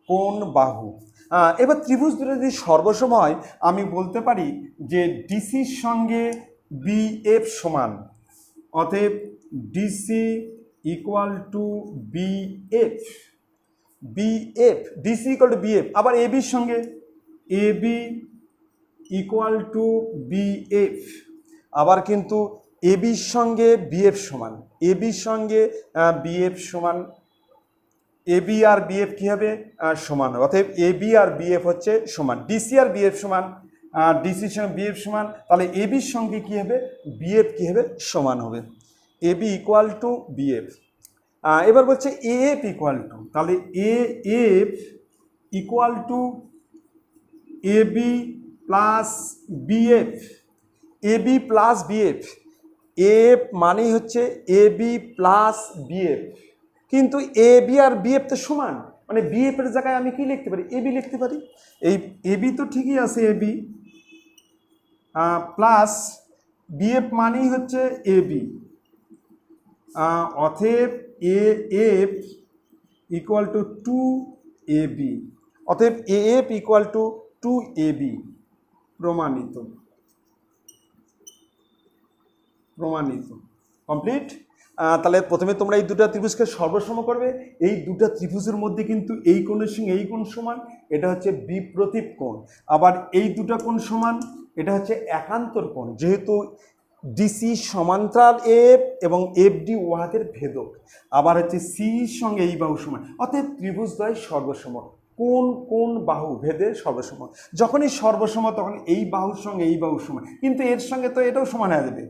কোন বাহু। এবার ত্রিভুজ দুটো যদি সর্বসম হয়, আমি বলতে পারি যে ডিসির সঙ্গে বিএফ সমান, অতএব DC equal two BF, DC equal two BF. আবার এবির সঙ্গে এবি ইকুয়াল টু বিএফ, আবার কিন্তু এবির সঙ্গে বিএফ সমান, এবি আর বিএফ কী হবে সমান হবে। অতএব এবি আর বিএফ হচ্ছে সমান। ডিসি আর বিএফ সমান, ডিসির সঙ্গে বিএফ সমান, তাহলে এবির সঙ্গে কী হবে বিএফ কী হবে সমান হবে, এবি ইকুয়াল টু বিএফ। এবার বলছে এএফ ইকুয়াল টু, তাহলে AF equal to AB plus BF, AB plus BF. F মানেই হচ্ছে এবি প্লাস বিএফ, কিন্তু এবি আর বিএফ তো সমান, মানে বিএফ এর জায়গায় আমি কি লিখতে পারি, এবি লিখতে পারি। এই এবি তো ঠিকই আছে, এবি প্লাস বিএফ মানেই হচ্ছে এবি, অতএব A F equal two 2ab, অতএব A F equal two 2ab, প্রমাণিত। কমপ্লিট। তাহলে প্রথমে তোমরা এই দুটো ত্রিভুজকে সর্বসম করবে। এই দুটো ত্রিভুজের মধ্যে কিন্তু এই কোণের সঙ্গে এই কোণ সমান, এটা হচ্ছে বিপ্রতীপ কোণ। আবার এই দুটো কোণ সমান, এটা হচ্ছে একান্তর কোণ, যেহেতু ডিসি সমান্তরাল এফ এবং এফ ডি উহাদের ভেদক। আবার হচ্ছে সির সঙ্গে এই বাহু সমান, অতএব ত্রিভুজদ্বয় সর্বসম। কোন কোন বাহু ভেদে সর্বসম। যখনই সর্বসম তখন এই বাহুর সঙ্গে এই বাহু সমান, কিন্তু এর সঙ্গে তো এটাও সমান হয়ে যাবে।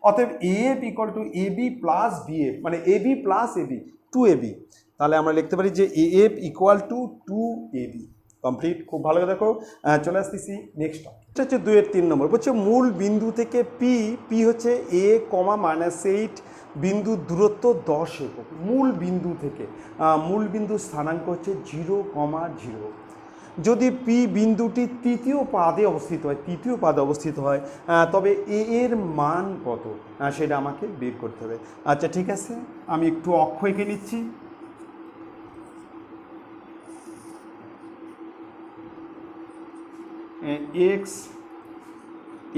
অতএব F equal to AB plus BF, মানে এবি প্লাস এবি, 2ab। তাহলে আমরা লিখতে পারি যে F equal two 2ab। Complete. খুব ভালো করে দেখো। চলে আসতেছি নেক্সট। এটা হচ্ছে 2-3 নম্বর। বলছে মূল বিন্দু থেকে পি হচ্ছে a, -8 বিন্দু দূরত্ব 10 একক। মূল বিন্দু থেকে, মূল বিন্দু স্থানাঙ্ক হচ্ছে 0,0। যদি পি বিন্দুটি তৃতীয় পাদে অবস্থিত হয়, তবে এ এর মান কত সেটা আমাকে বের করতে হবে। আচ্ছা ঠিক আছে, আমি একটু অক্ষ এঁকে নিচ্ছি।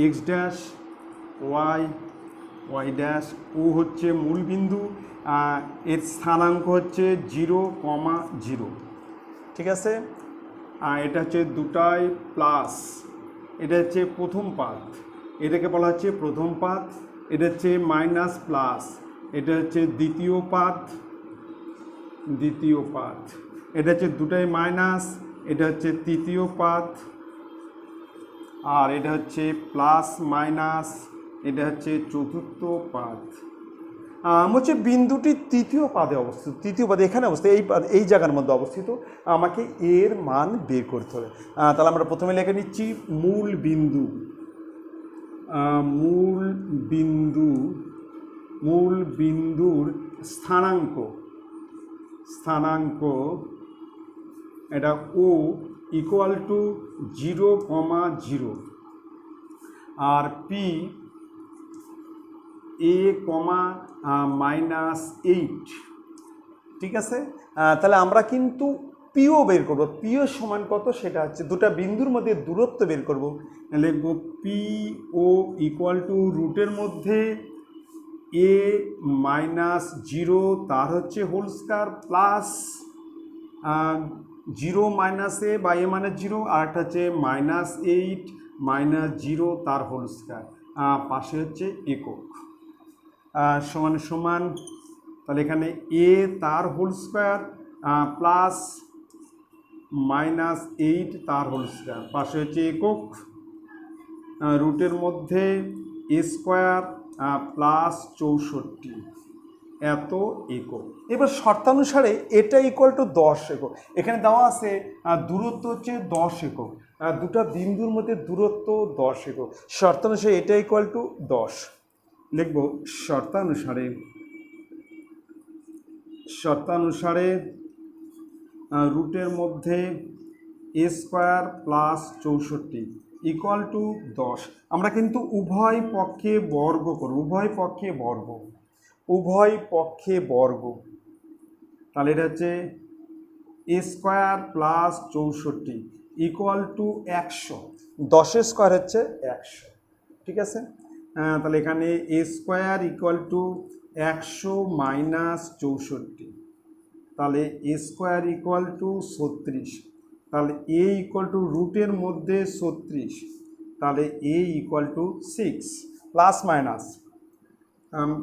এক্স ড্যাশ, ওয়াই ড্যাশ, ও হচ্ছে মূল বিন্দু, এর স্থানাঙ্ক হচ্ছে 0,0। ঠিক আছে, এটা হচ্ছে দুটাই প্লাস, এটা হচ্ছে প্রথম পাদ, এটাকে বলা হচ্ছে প্রথম পাদ। এটা হচ্ছে মাইনাস প্লাস, এটা হচ্ছে দ্বিতীয় পাদ। এটা হচ্ছে দুটাই মাইনাস, এটা হচ্ছে তৃতীয় পাদ। আর এটা হচ্ছে প্লাস মাইনাস, এটা হচ্ছে চতুর্থ পাদ। হচ্ছে বিন্দুটি তৃতীয় পাদে এখানে অবস্থিত, এই জায়গার মধ্যে অবস্থিত। আমাকে এর মান বের করতে হবে। তাহলে আমরা প্রথমে লিখে নিচ্ছি মূল বিন্দুর স্থানাঙ্ক এটা ও ইকুয়াল টু 0,0, আর পি a, -8। ঠিক আছে, তাহলে আমরা কিন্তু পিও বের করব। পিও সমান কত সেটা হচ্ছে দুটা বিন্দুর মধ্যে দূরত্ব বের করব। লিখব পি ও ইকুয়াল টু রুটের মধ্যে a -0 তার হচ্ছে হোল স্কয়ার প্লাস 0 - a বা a মানে 0, আর একটা হচ্ছে -8 -0 তার হোল স্কয়ার, পাশে হচ্ছে একক, সমান সমান। তাহলে এখানে a তার হোল স্কয়ার প্লাস -8 তার হোল স্কয়ার, পাশে হচ্ছে একক, রুটের মধ্যে a স্কয়ার প্লাস 64 এত একক। এবার শর্তানুসারে এটা ইকুয়াল টু 10 একক। এখানে দেওয়া আছে দূরত্ব হচ্ছে 10 একক, দুটা বিন্দুর মধ্যে দূরত্ব 10 একক। শর্তানুসারে এটা ইকুয়াল টু 10 লিখব। শর্তানুসারে রুটের মধ্যে a square plus 64 equal to 10। আমরা কিন্তু উভয় পক্ষে বর্গ করব, উভয় পক্ষে বর্গ। তাহলে এটা হচ্ছে a square plus 64 equal to 100। 10 square হচ্ছে 100। ঠিক আছে, তাহলে এখানে a স্কয়ার ইকুয়াল টু 100 - 64, তাহলে a স্কয়ার ইকুয়াল টু 36। তাহলে a ইকুয়াল টু রুটের মধ্যে 36, তাহলে a equal to 6 plus minus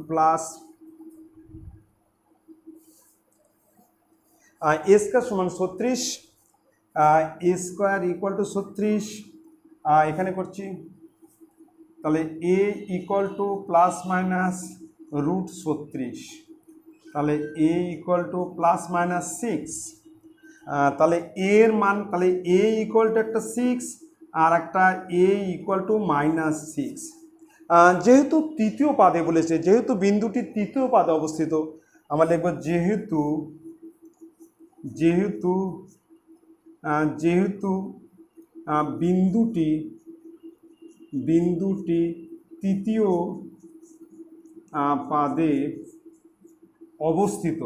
plus a square সমান 36, a স্কয়ার ইকুয়াল টু 36 এখানে করছি। তাহলে a equal to plus minus root 36, তাহলে a equal to plus minus 6। তাহলে a এর মান, তাহলে a ইকুয়াল টু একটা 6 আর একটা a ইকুয়াল টু -6। যেহেতু তৃতীয় পাদে বলেছে, যেহেতু বিন্দুটি তৃতীয় পাদে অবস্থিত, আমরা লিখব যেহেতু যেহেতু যেহেতু বিন্দুটি তৃতীয় পাদে অবস্থিত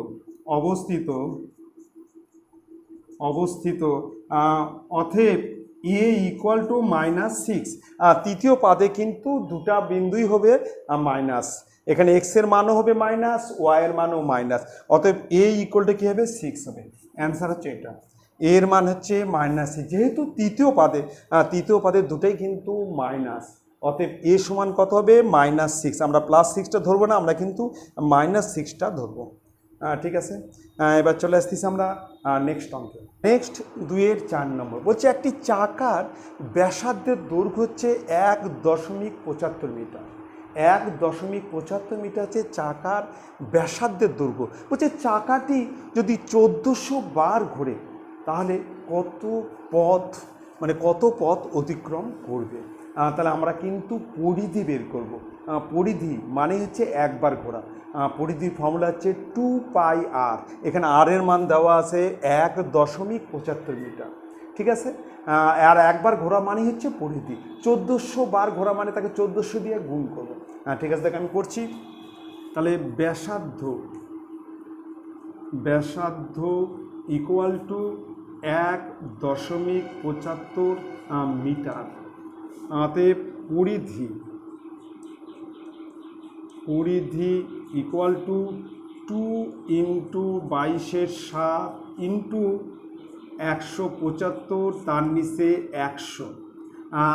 অতএব এ ইকুয়াল টু -6। তৃতীয় পাদে কিন্তু দুটা বিন্দুই হবে মাইনাস, এখানে এক্স এর মানও হবে মাইনাস, ওয়াই এর মানও মাইনাস, অতএব এ ইকুয়াল টু কী হবে 6 হবে। অ্যান্সার হচ্ছে এটা, এর মান হচ্ছে -6। যেহেতু তৃতীয় পাদে দুটাই কিন্তু মাইনাস, অতএব এ সমান কত হবে -6। আমরা +6টা ধরবো না, আমরা কিন্তু -6টা ধরবো। ঠিক আছে, এবার চলে আসতেছি আমরা নেক্সট অঙ্কে। নেক্সট 2-4 নম্বর বলছে একটি চাকার ব্যাসার্ধের দৈর্ঘ্য হচ্ছে 1.75 মিটার। 1.75 মিটার হচ্ছে চাকার ব্যাসার্ধের দৈর্ঘ্য। বলছে চাকাটি যদি 1400 বার ঘোরে তাহলে কত পথ অতিক্রম করবে। তাহলে আমরা কিন্তু পরিধি বের করব। পরিধি মানে হচ্ছে একবার ঘোরা, পরিধির ফর্মুলা হচ্ছে 2πr। এখানে আর এর মান দেওয়া আছে 1.75 মিটার। ঠিক আছে, আর একবার ঘোরা মানে হচ্ছে পরিধি, 1400 বার ঘোরা মানে তাকে 1400 দিয়ে গুণ করবো। ঠিক আছে, দেখ আমি করছি। তাহলে ব্যাসার্ধ ইকুয়াল টু 1.75 মিটার। অতএব পরিধি ইকুয়াল টু 2 × 22/7 ইন্টু 175 তার নিচে 100।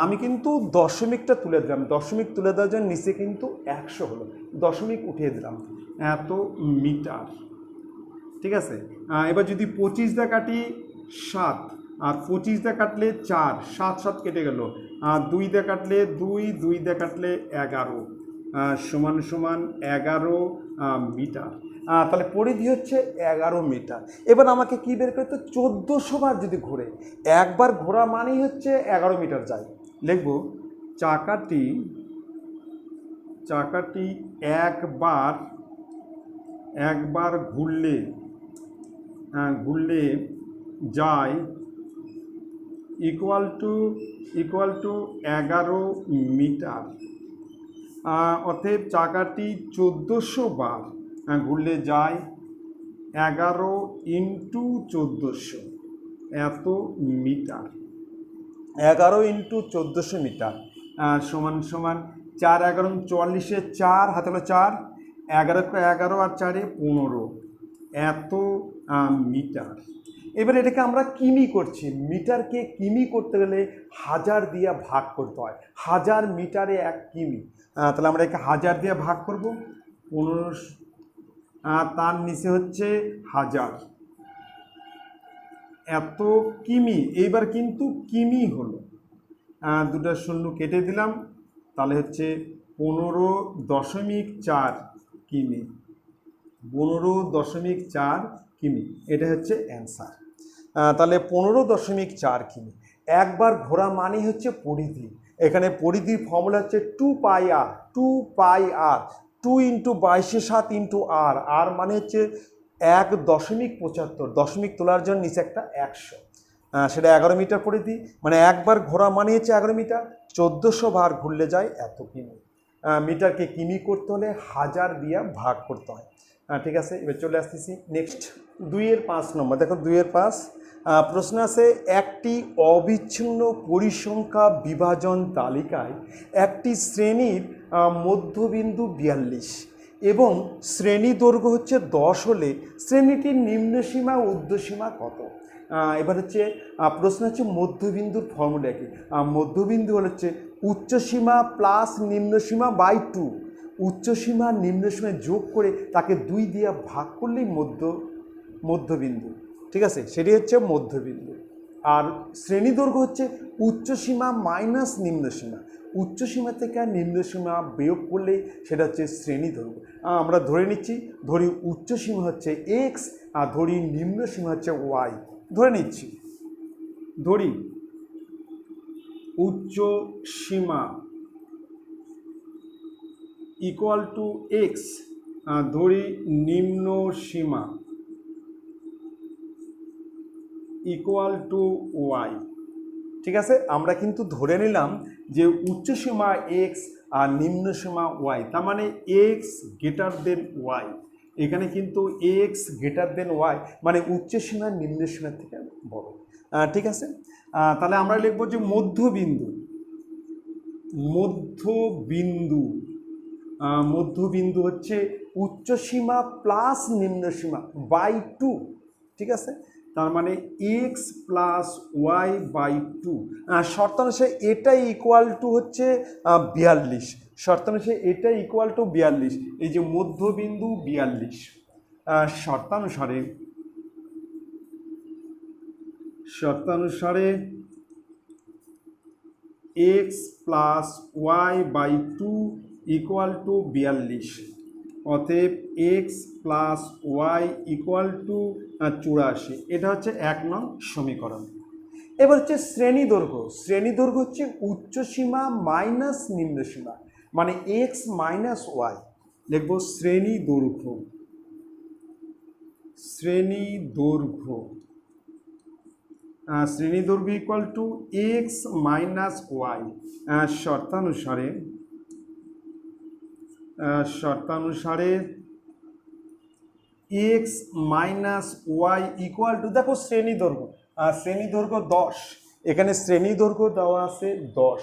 আমি কিন্তু দশমিকটা তুলে দিলাম, দশমিক তুলে দেওয়ার জন্য নিচে কিন্তু 100 হলো, দশমিক উঠিয়ে দিলাম, এত মিটার। ঠিক আছে, এবার যদি 25 দিয়ে কাটি 7, আর 25 দিয়ে কাটলে 4, 7 7 কেটে গেল, 2 দিয়ে কাটলে 2, 2 দিয়ে কাটলে 11 সমান 11 মিটার। তাহলে পরিধি হচ্ছে 11 মিটার। এবার আমাকে কি বের করতে, 1400 বার যদি ঘোরে, একবার ঘোরা মানেই হচ্ছে 11 মিটার যায়। লিখব চাকাটি একবার ঘুরলে যায় ইকুয়াল টু 11 মিটার। অতএব চাকাটি 1400 বার ঘুরলে যায় 11 × 1400 এত মিটার। 11 × 1400 মিটার সমান 4 11 44, 4 হাতে হলো 4, 11 11 আর 4 15 এত মিটার। এবার এটাকে আমরা কিমি করছি, মিটারকে কিমি করতে গেলে 1000 দিয়ে ভাগ করতে হয়, 1000 মিটারে 1 কিমি। তাহলে আমরা একে 1000 দিয়ে ভাগ করব, 15 তার নিচে হচ্ছে 1000 এত কিমি। এইবার কিন্তু কিমি হলো, দুটো শূন্য কেটে দিলাম, তাহলে হচ্ছে 15.4 কিমি, 15.4 কিমি, এটা হচ্ছে অ্যান্সার। তাহলে 15.4 কিমি। একবার ঘোরা মানে হচ্ছে পরিধি, এখানে পরিধির ফর্মুলা হচ্ছে 2πr। 2 × 22/7 × r মানে হচ্ছে 1.75, দশমিক তোলার জন্য নিচে একটা 100, সেটা 11 মিটার পরিধি, মানে একবার ঘোরা মানে হচ্ছে 11 মিটার, 1400 বার ঘুরলে যায় এত কিমি। মিটারকে কিমি করতে হলে 1000 দিয়ে ভাগ করতে হয়। ঠিক আছে, এবার চলে আসতেছি নেক্সট 2-5 নম্বর। দেখো 2-5 প্রশ্ন আছে, একটি অবিচ্ছিন্ন পরিসংখ্যা বিভাজন তালিকায় একটি শ্রেণীর মধ্যবিন্দু 42 এবং শ্রেণী দৈর্ঘ্য হচ্ছে 10 হলে শ্রেণীটির নিম্নসীমা ও ঊর্ধ্বসীমা কত? এবার হচ্ছে প্রশ্ন হচ্ছে মধ্যবিন্দুর ফর্মুলা কি। মধ্যবিন্দু হচ্ছে উচ্চসীমা প্লাস নিম্নসীমা বাই 2, উচ্চসীমা নিম্নসীমা যোগ করে তাকে 2 দিয়ে ভাগ করলেই মধ্যবিন্দু। ঠিক আছে, সেটি হচ্ছে মধ্যবিন্দু। আর শ্রেণী দৈর্ঘ্য হচ্ছে উচ্চসীমা মাইনাস নিম্নসীমা, উচ্চসীমা থেকে নিম্নসীমা বিয়োগ করলে সেটা হচ্ছে শ্রেণী দৈর্ঘ্য। আমরা ধরে নিচ্ছি, ধরি উচ্চসীমা হচ্ছে এক্স আর ধরি নিম্নসীমা হচ্ছে ওয়াই। ধরে নিচ্ছি, ধরি উচ্চসীমা ইকুয়াল টু এক্স, ধরি নিম্নসীমা ইকুয়াল টু ওয়াই। ঠিক আছে, আমরা কিন্তু ধরে নিলাম যে উচ্চ সীমা এক্স আর নিম্ন সীমা ওয়াই, তার মানে এক্স গ্রেটার দেন ওয়াই। এখানে কিন্তু এক্স গ্রেটার দেন ওয়াই মানে উচ্চ সীমা নিম্ন সীমার থেকে বড়। ঠিক আছে, তাহলে আমরা লিখবো যে মধ্যবিন্দু, মধ্যবিন্দু মধ্যবিন্দু হচ্ছে উচ্চ সীমা প্লাস নিম্ন সীমা বাই টু। ঠিক আছে, তার মানে x plus Y by two. শর্তানুসারে এটাই ইকুয়াল টু হচ্ছে 42। শর্তানুসারে এটাই ইকুয়াল টু 42। এই যে মধ্যবিন্দু 42। শর্তানুসারে x plus Y by two equal to 42। অতএব x plus Y equal to 84। এটা হচ্ছে 1 নং সমীকরণ। এবার হচ্ছে শ্রেণী দৈর্ঘ্য। শ্রেণী দৈর্ঘ্য হচ্ছে উচ্চ সীমা মাইনাস নিম্ন সীমা মানে এক্স মাইনাস ওয়াই। লিখব শ্রেণী দৈর্ঘ্য, শ্রেণী দৈর্ঘ্য শ্রেণী দৈর্ঘ্য equal to x minus y. শর্তানুসারে x minus Y equal to, দেখো শ্রেণী দৈর্ঘ্য, শ্রেণী দৈর্ঘ্য 10, এখানে শ্রেণী দৈর্ঘ্য দেওয়া আছে 10,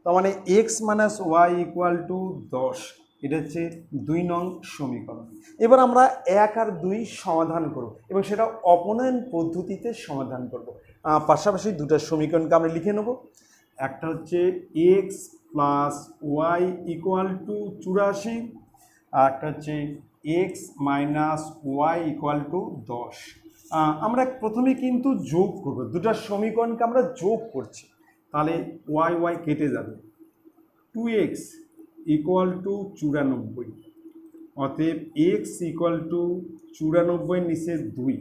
তার মানে X minus Y equal to 10। এটা হচ্ছে 2 নং সমীকরণ। এবার আমরা 1 আর 2 সমাধান করব এবং সেটা অপনয়ন পদ্ধতিতে সমাধান করব। পাশাপাশি দুটো সমীকরণকে আমরা লিখে নেব। একটা হচ্ছে X plus Y equal to 84, আর একটা হচ্ছে X minus Y equal to 10। আমরা প্রথমে কিন্তু যোগ করব, দুটো সমীকরণকে আমরা যোগ করছি, তাহলে ওয়াই ওয়াই কেটে যাবে। 2x ইকুয়াল টু 94, অতএব x ইকুয়াল টু 94 নিচে 2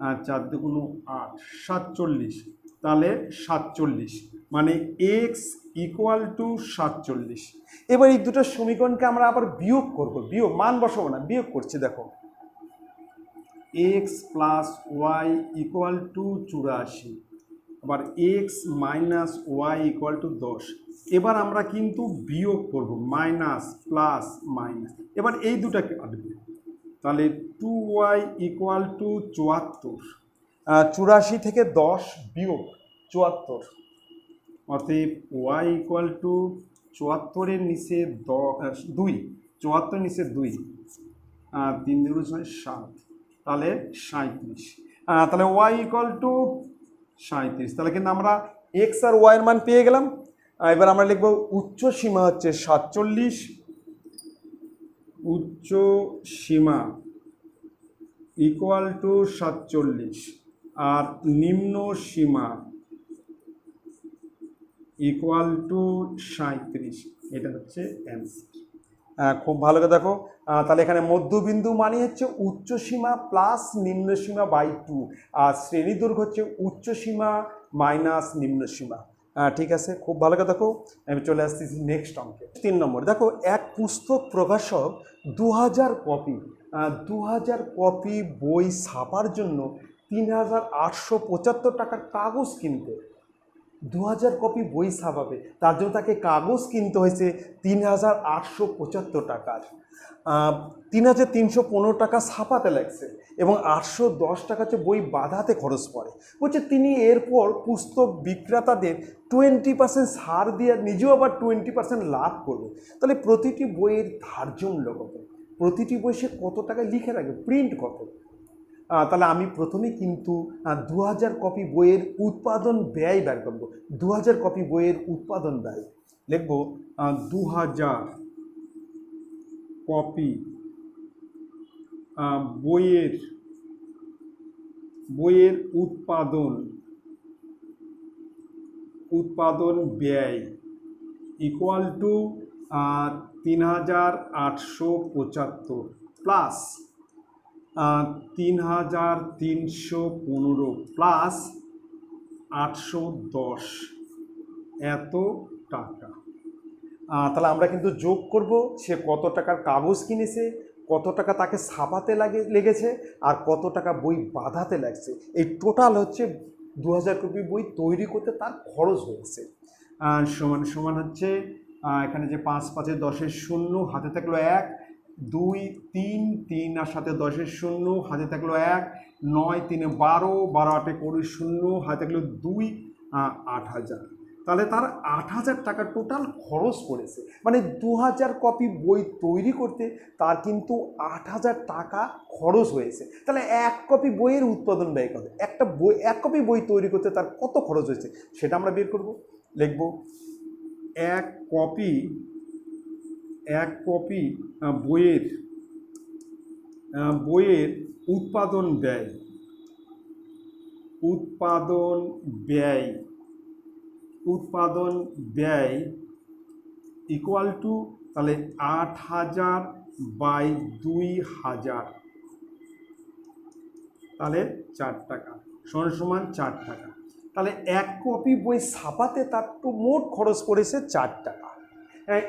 আর 4 দুগুণ 8, 47, তাহলে 47 মানে x ইকুয়াল টু 47। এবার এই দুটো সমীকরণকে আমরা আবার বিয়োগ করব, বিয়োগ মান বসাবো না, বিয়োগ করছি। দেখো x plus Y equal to 84, আবার X minus Y equal to 10। এবার আমরা কিন্তু বিয়োগ করব, মাইনাস প্লাস মাইনাস। এবার এই দুটাকে কাটবে, তাহলে 2y ইকুয়াল টু 74। 84 থেকে 10 বিয়োগ 74, অতএব ওয়াই ইকুয়াল টু 74-এর নিচে 2, 74 নিচে 2, 3 দুগুণ 7, তাহলে 37। তাহলে ওয়াই ইকুয়াল টু 37। তাহলে কিন্তু আমরা এক্স আর ওয়াইয়ের মান পেয়ে গেলাম। এবার আমরা লিখব উচ্চ সীমা হচ্ছে 47, উচ্চ সীমা ইকুয়াল টু 47 আর নিম্ন সীমা ইকুয়াল টু 37। এটা হচ্ছে অ্যান্সার। খুব ভালো করে দেখো, তাহলে এখানে মধ্যবিন্দু মানে হচ্ছে উচ্চ সীমা প্লাস নিম্ন সীমা বাই 2, আর শ্রেণী দৈর্ঘ্য হচ্ছে উচ্চ সীমা মাইনাস নিম্ন সীমা। ঠিক আছে, খুব ভালো করে দেখো। আমি চলে আসতেছি নেক্সট অঙ্কে। 3 নম্বর দেখো, এক পুস্তক প্রকাশক 2000 কপি 2000 কপি বই ছাপার জন্য 3875 টাকার কাগজ কিনতে। 2000 কপি বই ছাপাবে, তার জন্য তাকে কাগজ কিনতে হয়েছে 3875 টাকার। 3315 টাকা ছাপাতে লাগছে এবং 810 টাকা হচ্ছে বই বাঁধাতে খরচ পড়ে। বলছে তিনি এরপর পুস্তক বিক্রেতাদের 20% ছাড় দিয়ে নিজেও আবার 20% লাভ করবে। তাহলে প্রতিটি বইয়ের ধার্য মূল্য কত, প্রতিটি বই সে কত টাকা লিখে রাখবে, প্রিন্ট কত। তাহলে আমি প্রথমে কিন্তু 2000 কপি বইয়ের উৎপাদন ব্যয় বের করব। 2000 কপি বইয়ের উৎপাদন ব্যয় লিখব 2000 কপি বইয়ের উৎপাদন ব্যয় ইকুয়াল টু 3875 প্লাস 3315 প্লাস 810 এত টাকা। তাহলে আমরা কিন্তু যোগ করব সে কত টাকার কাগজ কিনেছে, কত টাকা তাকে ছাপাতে লেগেছে আর কত টাকা বই বাঁধাতে লাগছে, এই টোটাল হচ্ছে 2000 কপি বই তৈরি করতে তার খরচ হয়েছে। সমান সমান হচ্ছে এখানে যে 5 5 10 শূন্য, হাতে থাকলো 1, 2 3 3 আর সাথে 10 শূন্য, হাতে থাকলো 1, 9 3 12, 12 8 20 শূন্য, হাতে থাকলো 2, 8000। তাহলে তার 8000 টাকা টোটাল খরচ করেছে, মানে 2000 কপি বই তৈরি করতে তার কিন্তু 8000 টাকা খরচ হয়েছে। তাহলে এক কপি বইয়ের উৎপাদন ব্যয় কত, একটা বই, এক কপি বই তৈরি করতে তার কত খরচ হয়েছে সেটা আমরা বের করব। লিখব এক কপি বইয়ের উৎপাদন ব্যয় ইকুয়াল টু, তাহলে 8000 বাই 2000, তাহলে 4 টাকা সমান 4 টাকা। তাহলে এক কপি বই ছাপাতে তার তো মোট খরচ পড়েছে 4 টাকা।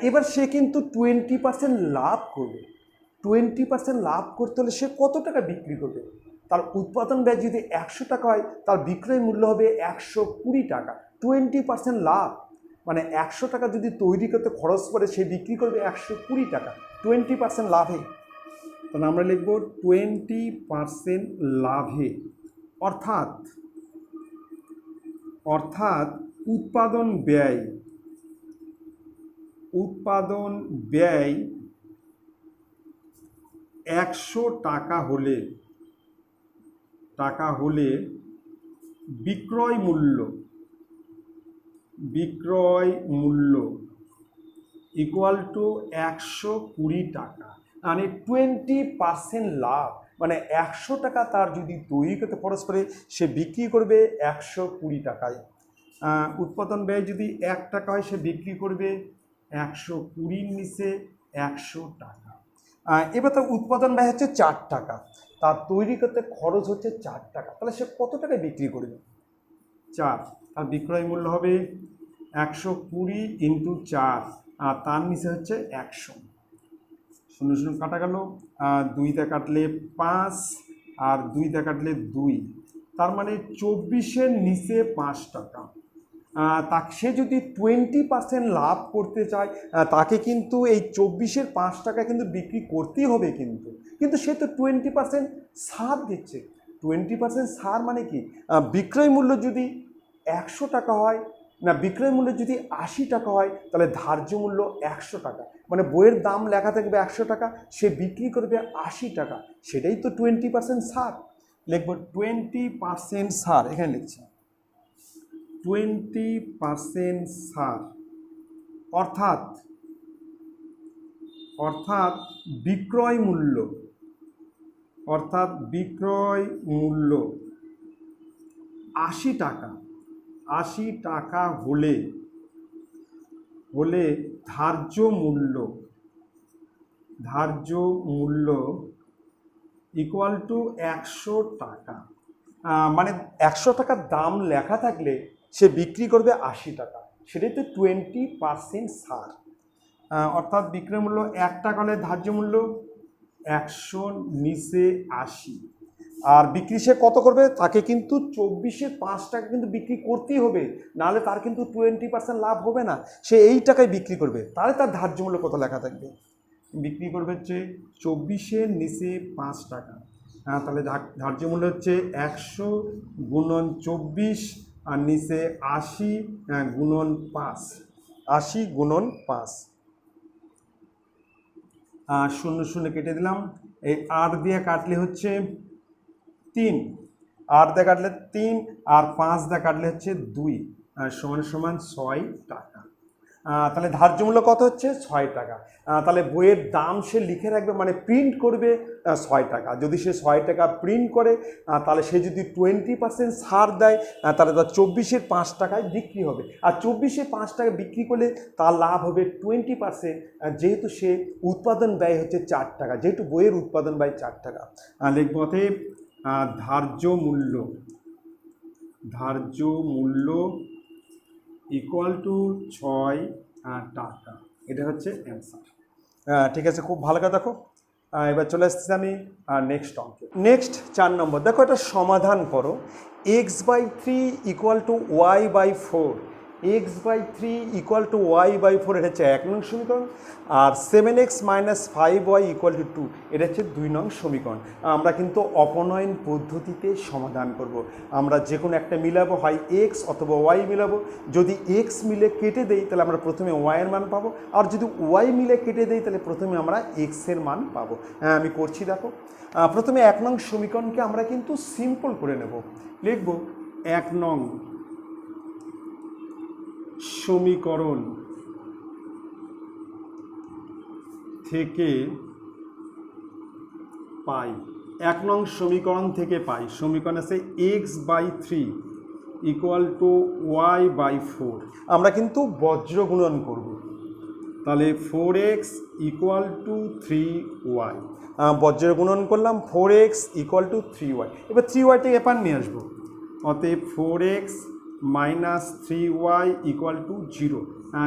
এবার সে কিন্তু 20% লাভ করবে। 20% লাভ করতে হলে সে কত টাকা বিক্রি করবে? তার উৎপাদন ব্যয় যদি 100 টাকা হয়, তার বিক্রয় মূল্য হবে 120 টাকা। 20% লাভ মানে 100 টাকা যদি তৈরি করতে খরচ পড়ে, সে বিক্রি করবে 120 টাকা, 20% লাভে। তাহলে আমরা লিখব 20% লাভে, অর্থাৎ উৎপাদন ব্যয় 100 টাকা হলে বিক্রয় মূল্য ইকুয়াল টু 120 টাকা, মানে 20% লাভ, মানে 100 টাকা তার যদি তৈরি করতে খরচ পড়ে, সে বিক্রি করবে 120 টাকায়। উৎপাদন ব্যয় যদি 1 টাকা হয়, সে বিক্রি করবে 120 নিচে 100 টাকা। এবার তার উৎপাদন ব্যয় হচ্ছে 4 টাকা, তার তৈরি করতে খরচ হচ্ছে 4 টাকা, তাহলে সে কত টাকায় বিক্রি করবে? 4, তার বিক্রয় মূল্য হবে 120 ইন্টু 4, আর তার নিচে হচ্ছে 100। শূন্য শূন্য কাটা গেল, 2 কাটলে 5 আর 2 কাটলে 2, তার মানে 24-এর নিচে 5 টাকা। সে যদি 20% লাভ করতে চায়, তাকে কিন্তু এই 24-এর 5 টাকা কিন্তু বিক্রি করতেই হবে, কিন্তু সে তো 20% ছাড় দিচ্ছে। 20% ছাড় মানে কি? বিক্রয় মূল্য যদি 100 টাকা হয়, না বিক্রয় মূল্য যদি 80 টাকা হয়, তাহলে ধার্য মূল্য 100 টাকা, মানে বইয়ের দাম লেখা থাকবে 100 টাকা, সে বিক্রি করবে 80 টাকা, সেটাই তো 20% ছাড়। লিখব 20% ছাড়, এখানে লিখছি 20% ছাড়, অর্থাৎ বিক্রয় মূল্য 80 টাকা। 80 টাকা হলে ধার্য মূল্য ইকুয়াল টু 100 টাকা, মানে 100 টাকার দাম লেখা থাকলে সে বিক্রি করবে 80 টাকা, সেটাই তো 20% ছাড়। অর্থাৎ বিক্রয় মূল্য 1 টাকা হলে ধার্য মূল্য 100 নিচে 80, আর বিক্রি সে কত করবে? তাকে কিন্তু 24-এর 5 টাকা কিন্তু বিক্রি করতেই হবে, নাহলে তার কিন্তু 20% লাভ হবে না, সে এই টাকায় বিক্রি করবে। তাহলে তার ধার্য মূল্য কত লেখা থাকবে? বিক্রি করবে হচ্ছে 24-এর নিচে 5 টাকা, তাহলে ধার্য মূল্য হচ্ছে 100 গুণন 24 আর নিচে 80 গুণন 5, 80 গুণন 5, শূন্য শূন্য কেটে দিলাম। এই 8 দিয়ে কাটলে হচ্ছে 3, 8 দিয়ে কাটলে 3 আর 5 দিয়ে কাটলে হচ্ছে 2, সমান 6 টাকা। তাহলে ধার্য মূল্য কত হচ্ছে? 6 টাকা। তাহলে বইয়ের দাম সে লিখে রাখবে, মানে প্রিন্ট করবে 6 টাকা। যদি সে 6 টাকা প্রিন্ট করে, তাহলে সে যদি 20% ছাড় দেয়, তাহলে তার 24-এর 5 টাকায় বিক্রি হবে, আর 24-এর 5 টাকা বিক্রি করলে তার লাভ হবে 20%, যেহেতু সে উৎপাদন ব্যয় হচ্ছে 4 টাকা, যেহেতু বইয়ের উৎপাদন ব্যয় 4 টাকা। লিখব অতএব ধার্য মূল্য ইকুয়াল টু 6 টাকা, এটা হচ্ছে অ্যান্সার। ঠিক আছে, খুব ভালো করে দেখো। এবার চলে আসতেছি আমি নেক্সট অঙ্কে। নেক্সট 4 নম্বর, দেখো এটা সমাধান করো। x/3 equal to y/4, x/3 equal to y/4, এটা হচ্ছে 1 নং সমীকরণ। আর 7x - 5y ইকুয়াল টু 2, এটা হচ্ছে 2 নং সমীকরণ। আমরা কিন্তু অপনয়ন পদ্ধতিতে সমাধান করব। আমরা যে কোনো একটা মিলাবো, হয় x অথবা y মিলাবো। যদি x মিলে কেটে দেই তাহলে আমরা প্রথমে y এর মান পাবো, আর যদি y মিলে কেটে দেই তাহলে প্রথমে আমরা x এর মান পাবো। হ্যাঁ, আমি করছি, দেখো। প্রথমে 1 নং সমীকরণকে আমরা কিন্তু সিম্পল করে নেব। লিখব 1 নং সমীকরণ থেকে পাই, 1 নং সমীকরণ থেকে পাই, সমীকরণ আছে x/3 ইকুয়াল টু y/4। আমরা কিন্তু বজ্র গুণন করব, তাহলে 4x ইকুয়াল টু 3y। বজ্র গুণন করলাম, 4x ইকুয়াল টু 3y। এবার 3yটাকে এপার নিয়ে আসবো, অতএব 4x - 3y ইকুয়াল টু 0।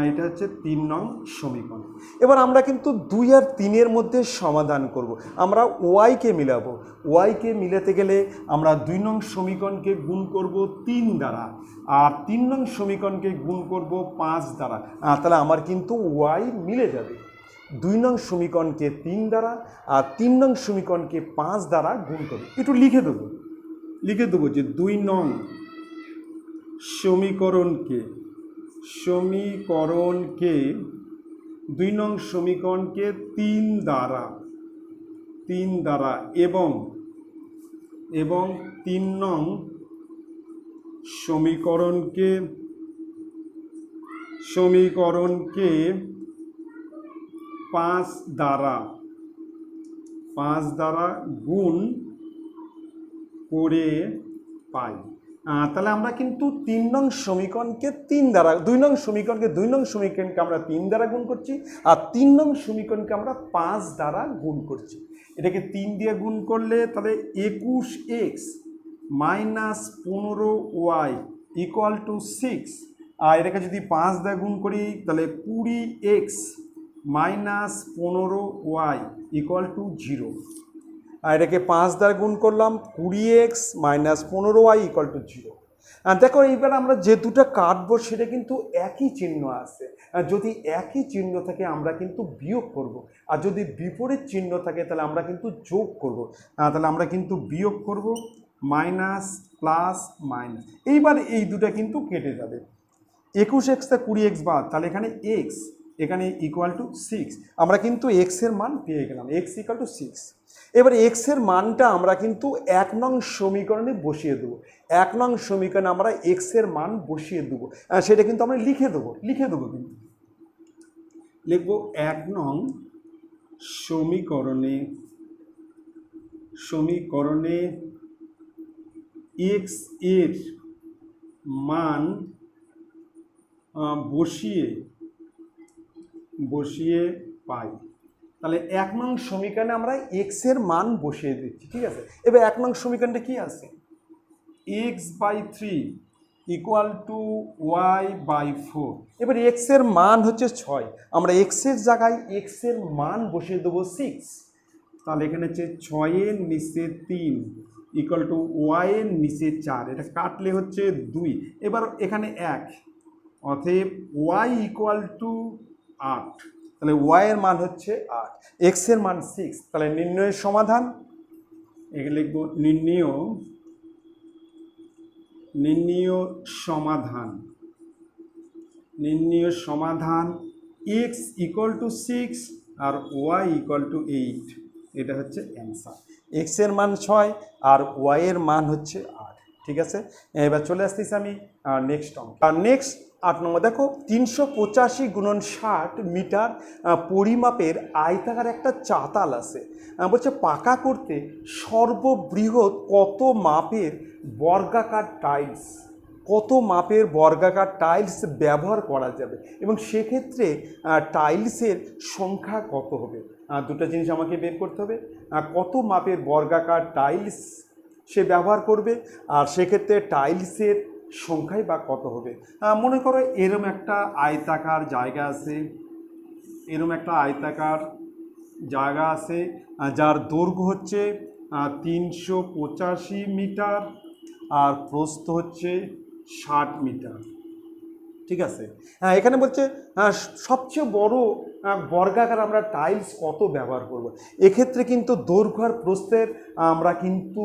এটা হচ্ছে 3 নং সমীকরণ। এবার আমরা কিন্তু 2 আর 3 এর মধ্যে সমাধান করব। আমরা ওয়াইকে মিলাবো, ওয়াইকে মিলাতে গেলে আমরা 2 নং সমীকরণকে গুণ করব 3 দ্বারা, আর 3 নং সমীকরণকে গুণ করব 5 দ্বারা। তাহলে আমার কিন্তু ওয়াই মিলে যাবে। 2 নং সমীকরণকে 3 দ্বারা আর 3 নং সমীকরণকে 5 দ্বারা গুণ করব। একটু লিখে দেবো যে 2 নং সমীকরণকে 2 নং সমীকরণকে 3 দ্বারা এবং 3 নং সমীকরণকে 5 দ্বারা গুণ করে পাই। তাহলে আমরা কিন্তু 3 নং সমীকরণকে 3 দ্বারা, 2 নং সমীকরণকে আমরা 3 দ্বারা গুণ করছি, আর 3 নং সমীকরণকে আমরা 5 দ্বারা গুণ করছি। এটাকে 3 দিয়ে গুণ করলে তাহলে 21x - 15y ইকুয়াল টু 6। আর এটাকে যদি 5 দিয়ে গুণ করি তাহলে 20x - 15y ইকুয়াল টু 0। আর এটাকে 5 দ্বারা গুণ করলাম, 20x - 15y ইকুয়াল টু 0। দেখো, এইবার আমরা যে দুটো কাটবো সেটা কিন্তু একই চিহ্ন আছে। যদি একই চিহ্ন থাকে আমরা কিন্তু বিয়োগ করব, আর যদি বিপরীত চিহ্ন থাকে তাহলে আমরা কিন্তু যোগ করব। তাহলে আমরা কিন্তু বিয়োগ করব, মাইনাস প্লাস মাইনাস। এইবার এই দুটো কিন্তু কেটে যাবে। 21x টা 20x বাদ, তাহলে এখানে x এখানে ইকুয়াল টু 6। আমরা কিন্তু x এর মান পেয়ে গেলাম, x ইকুয়াল টু 6। এবার x এর মানটা আমরা কিন্তু 1 নং সমীকরণে বসিয়ে দেবো। 1 নং সমীকরণে আমরা x এর মান বসিয়ে দেবো, সেটা কিন্তু আমরা লিখে দেবো কিন্তু লিখবো 1 নং সমীকরণে x এর মান বসিয়ে পাই। তাহলে 1 নং সমীকরণে আমরা x এর মান বসিয়ে দিচ্ছি, ঠিক আছে। এবার 1 নং সমীকরণটা কি আছে, x/3 ইকুয়াল টু y/4। এবার x এর মান হচ্ছে 6, আমরা x এর জায়গায় x এর মান বসিয়ে দেবো 6। তাহলে এখানে হচ্ছে 6 এর নিচে 3 ইকুয়াল টু y এর নিচে 4, এটা কাটলে হচ্ছে 2। এবার এখানে 1, অতএব y ইকুয়াল টু 8। তাহলে y এর মান হচ্ছে 8, x এর মান 6। তাহলে নির্ণয়ের সমাধান, এখানে লিখবো নির্ণয় সমাধান x ইকুয়াল টু 6 আর y ইকুয়াল টু 8। এটা হচ্ছে অ্যান্সার। x এর মান 6 আর y এর মান হচ্ছে 8, ঠিক আছে। এবার চলে আসতেছি আমি নেক্সট অঙ্ক। আর নেক্সট 8 নম্বর, দেখো 385 × 60 মিটার পরিমাপের আয়তাকার একটা চাতাল আছে। বলছে পাকা করতে সর্ববৃহৎ কত মাপের বর্গাকার টাইলস ব্যবহার করা যাবে, এবং সেক্ষেত্রে টাইলসের সংখ্যা কত হবে। দুটো জিনিস আমাকে বের করতে হবে, কত মাপের বর্গাকার টাইলস সে ব্যবহার করবে, আর সেক্ষেত্রে টাইলসের সংখ্যাই বা কত হবে। মনে করো এরম একটা আয়তাকার জায়গা আছে, এরম একটা আয়তাকার জায়গা আছে, যার দৈর্ঘ্য হচ্ছে 385 মিটার আর প্রস্থ হচ্ছে 60 মিটার। ঠিক আছে, এখানে বলছে সবচেয়ে বড় বর্গাকার আমরা টাইলস কত ব্যবহার করব। এক্ষেত্রে কিন্তু দৈর্ঘ্য আর প্রস্থের আমরা কিন্তু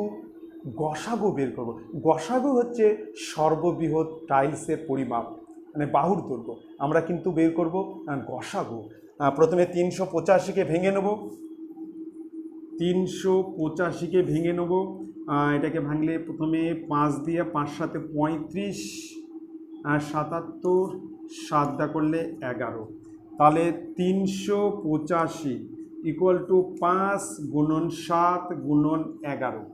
গসাগু বের করব। গসাগু হচ্ছে সর্ববৃহৎ টাইলসের পরিমাপ, মানে বাহুর দৈর্ঘ্য আমরা কিন্তু বের করব গসাগু। প্রথমে 385কে ভেঙে নেব, 385কে ভেঙে নেব। এটাকে ভাঙলে প্রথমে 5 দিয়ে 5 সাথে 35 আর 77, 7 দা করলে 11, তাহলে 385 ইকুয়াল টু 5 গুণন 7 গুণন 11,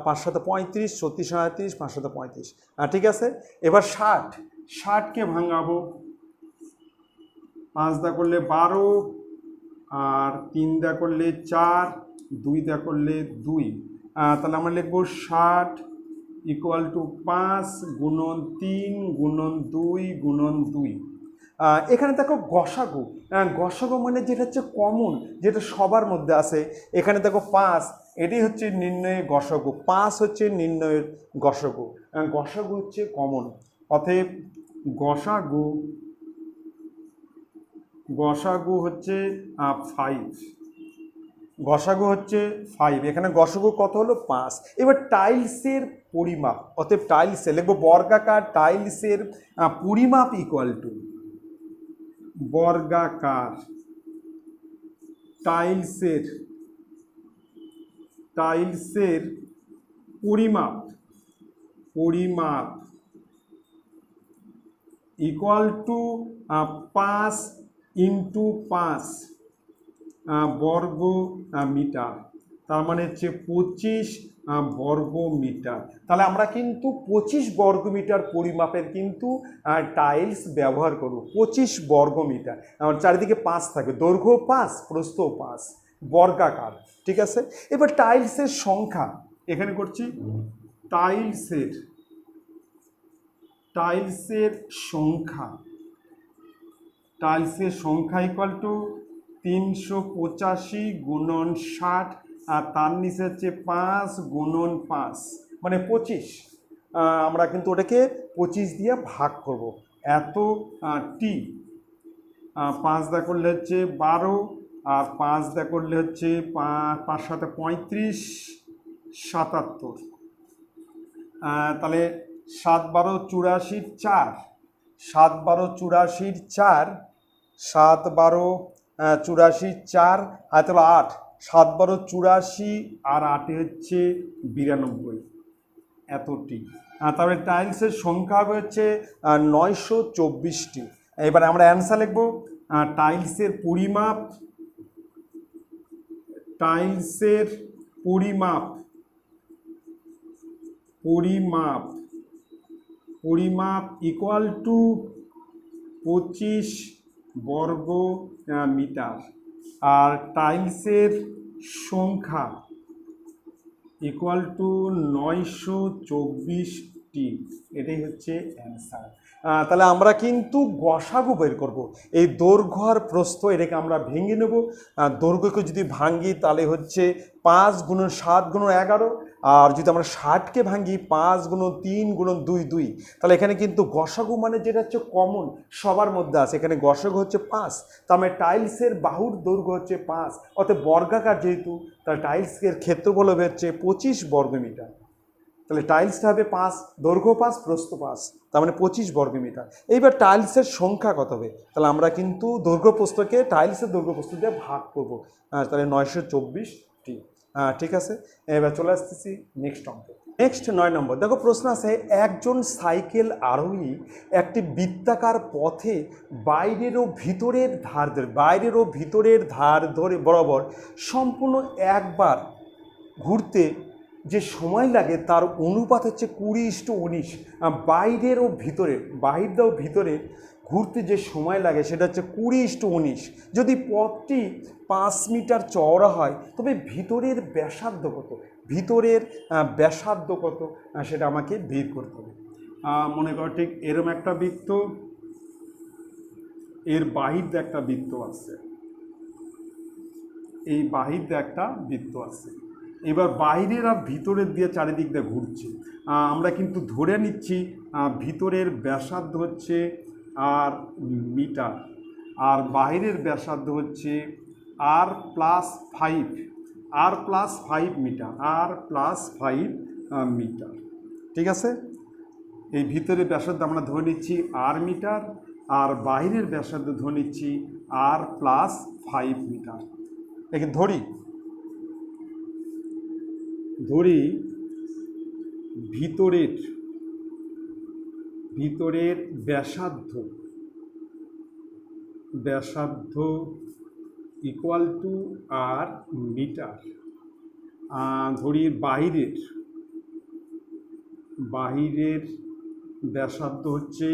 5 সাথে 35, 36 37, 5 সাথে 35। ঠিক আছে, এবার 60কে ভাঙাবো, 5 দা করলে 12 আর 3 দা করলে 4, 2 দা করলে 2, তাহলে আমরা লিখবো 60 ইকুয়াল টু 5 গুণন 3 গুণন 2 গুণন 2। এখানে দেখো গসাগু, গসাগু মানে যেটা হচ্ছে কমন, যেটা সবার মধ্যে আছে। এখানে দেখো 5, এটাই হচ্ছে নির্ণয়ের গসাগু, 5 হচ্ছে নির্ণয়ের গসাগু, গসাগু হচ্ছে কমন। অতএব গসাগু হচ্ছে 5, গসাগু হচ্ছে 5। এখানে গসাগু কত হলো? 5। এবার টাইলসের পরিমাপ, অতএব টাইলসে লিখবো বর্গাকার টাইলসের পরিমাপ ইকুয়াল টু বর্গাকার টাইলসের পরিমাপ ইকুয়াল টু 5 ইন্টু 5 বর্গ মিটার, তার মানে হচ্ছে 25 বর্গ মিটার। তাহলে আমরা কিন্তু 25 বর্গ মিটার পরিমাপের কিন্তু টাইলস ব্যবহার করব। 25 বর্গ মিটার, আমার চারিদিকে 5 থাকবে, দৈর্ঘ্য 5 প্রস্থ 5, বর্গাকার। ঠিক আছে, এবার টাইলসের সংখ্যা এখানে করছি, টাইলসের সংখ্যা ইকুয়াল টু 385 গুণন 60 আর তার নিচে হচ্ছে 5 গুণন 5 মানে 25। আমরা কিন্তু ওটাকে 25 দিয়ে ভাগ করব, এত টি। 5 দা করলে হচ্ছে 12 আর 5 দা করলে হচ্ছে 5 সাথে 35, 77, তাহলে 7 12 84 4, 7 12 84 4, 7 12 84 4 আর তাহলে 8, 7 12 84 আর 8 হচ্ছে 92, এতটি। তারপরে টাইলসের সংখ্যা হচ্ছে 924টি। এবারে আমরা অ্যান্সার লিখব, টাইলসের পরিমাপ ইকুয়াল টু 25 বর্গ মিটার আর টাইলসের সংখ্যা ইকুয়াল টু 924টি। এটাই হচ্ছে অ্যান্সার। তাহলে আমরা কিন্তু গসাগু বের করব। এই দৈর্ঘ্য আর প্রস্থ এটাকে আমরা ভেঙে নেব। দৈর্ঘ্যকে যদি ভাঙি তাহলে হচ্ছে 5 গুণন 7 গুণন 11, আর যদি আমরা 60কে ভাঙি 5 গুণন 3 গুণন 2 2, তাহলে এখানে কিন্তু গসাগু মানে যেটা হচ্ছে কমন সবার মধ্যে আছে, এখানে গসাগু হচ্ছে 5। তার মানে টাইলসের বাহুর দৈর্ঘ্য হচ্ছে 5, অর্থাৎ বর্গাকার যেহেতু, তাহলে টাইলসের ক্ষেত্রফল হবে হচ্ছে 25 বর্গ মিটার। তাহলে টাইলসটা হবে 5, দৈর্ঘ্য 5 প্রস্থ 5, তার মানে 25 বর্গ মিটার। এইবার টাইলসের সংখ্যা কত হবে? তাহলে আমরা কিন্তু দৈর্ঘ্য প্রস্থকে টাইলসের দৈর্ঘ্য প্রস্থ দিয়ে ভাগ করব, তাহলে 924টি। ঠিক আছে, এবার চলে আসতেছি নেক্সট অঙ্কে। নেক্সট 9 নম্বর, দেখো প্রশ্ন আছে, একজন সাইকেল আরোহী একটি বৃত্তাকার পথে বাইরের ও ভিতরের ধার ধরে বরাবর সম্পূর্ণ একবার ঘুরতে যে সময় লাগে তার অনুপাত হচ্ছে 20:19। বাহির ও ভিতরে ঘুরতে যে সময় লাগে সেটা হচ্ছে 20:19। যদি পথটি 5 মিটার চওড়া হয় তবে ভিতরের ব্যাসার্ধ কত সেটা আমাকে বের করতে হবে। মনে করো ঠিক এরম একটা বৃত্ত, এর বাহির একটা বৃত্ত আছে, এই বাহির দিয়ে একটা বৃত্ত আছে, এবার বাইরের আর ভিতরের দিয়ে চারিদিক দিয়ে ঘুরছে। আমরা কিন্তু ধরে নিচ্ছি ভিতরের ব্যাসার্ধ হচ্ছে আর মিটার, আর বাইরের ব্যাসার্ধ হচ্ছে r+5 মিটার, r+5 মিটার। ঠিক আছে, এই ভিতরের ব্যাসার্ধ আমরা ধরে নিচ্ছি r মিটার, আর বাইরের ব্যাসার্ধ ধরে নিচ্ছি r+5 মিটার। একে ধরি ভিতরের ব্যাসার্ধ ইকুয়াল টু আর মিটার, ধরি বাহিরের ব্যাসার্ধ হচ্ছে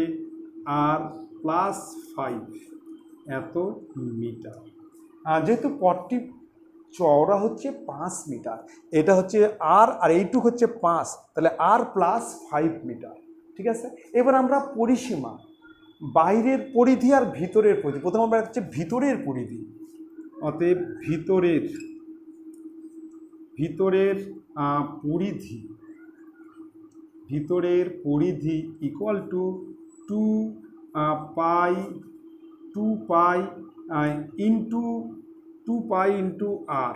r+5 এত মিটার। যেহেতু পথটি চওড়া হচ্ছে 5 মিটার, এটা হচ্ছে আর এইটুক হচ্ছে 5, তাহলে r+5 মিটার। ঠিক আছে, এবার আমরা পরিসীমা, বাইরের পরিধি আর ভিতরের পরিধি, প্রথমে আমরা হচ্ছে ভিতরের পরিধি, অতএব ভিতরের পরিধি equal to 2 into r,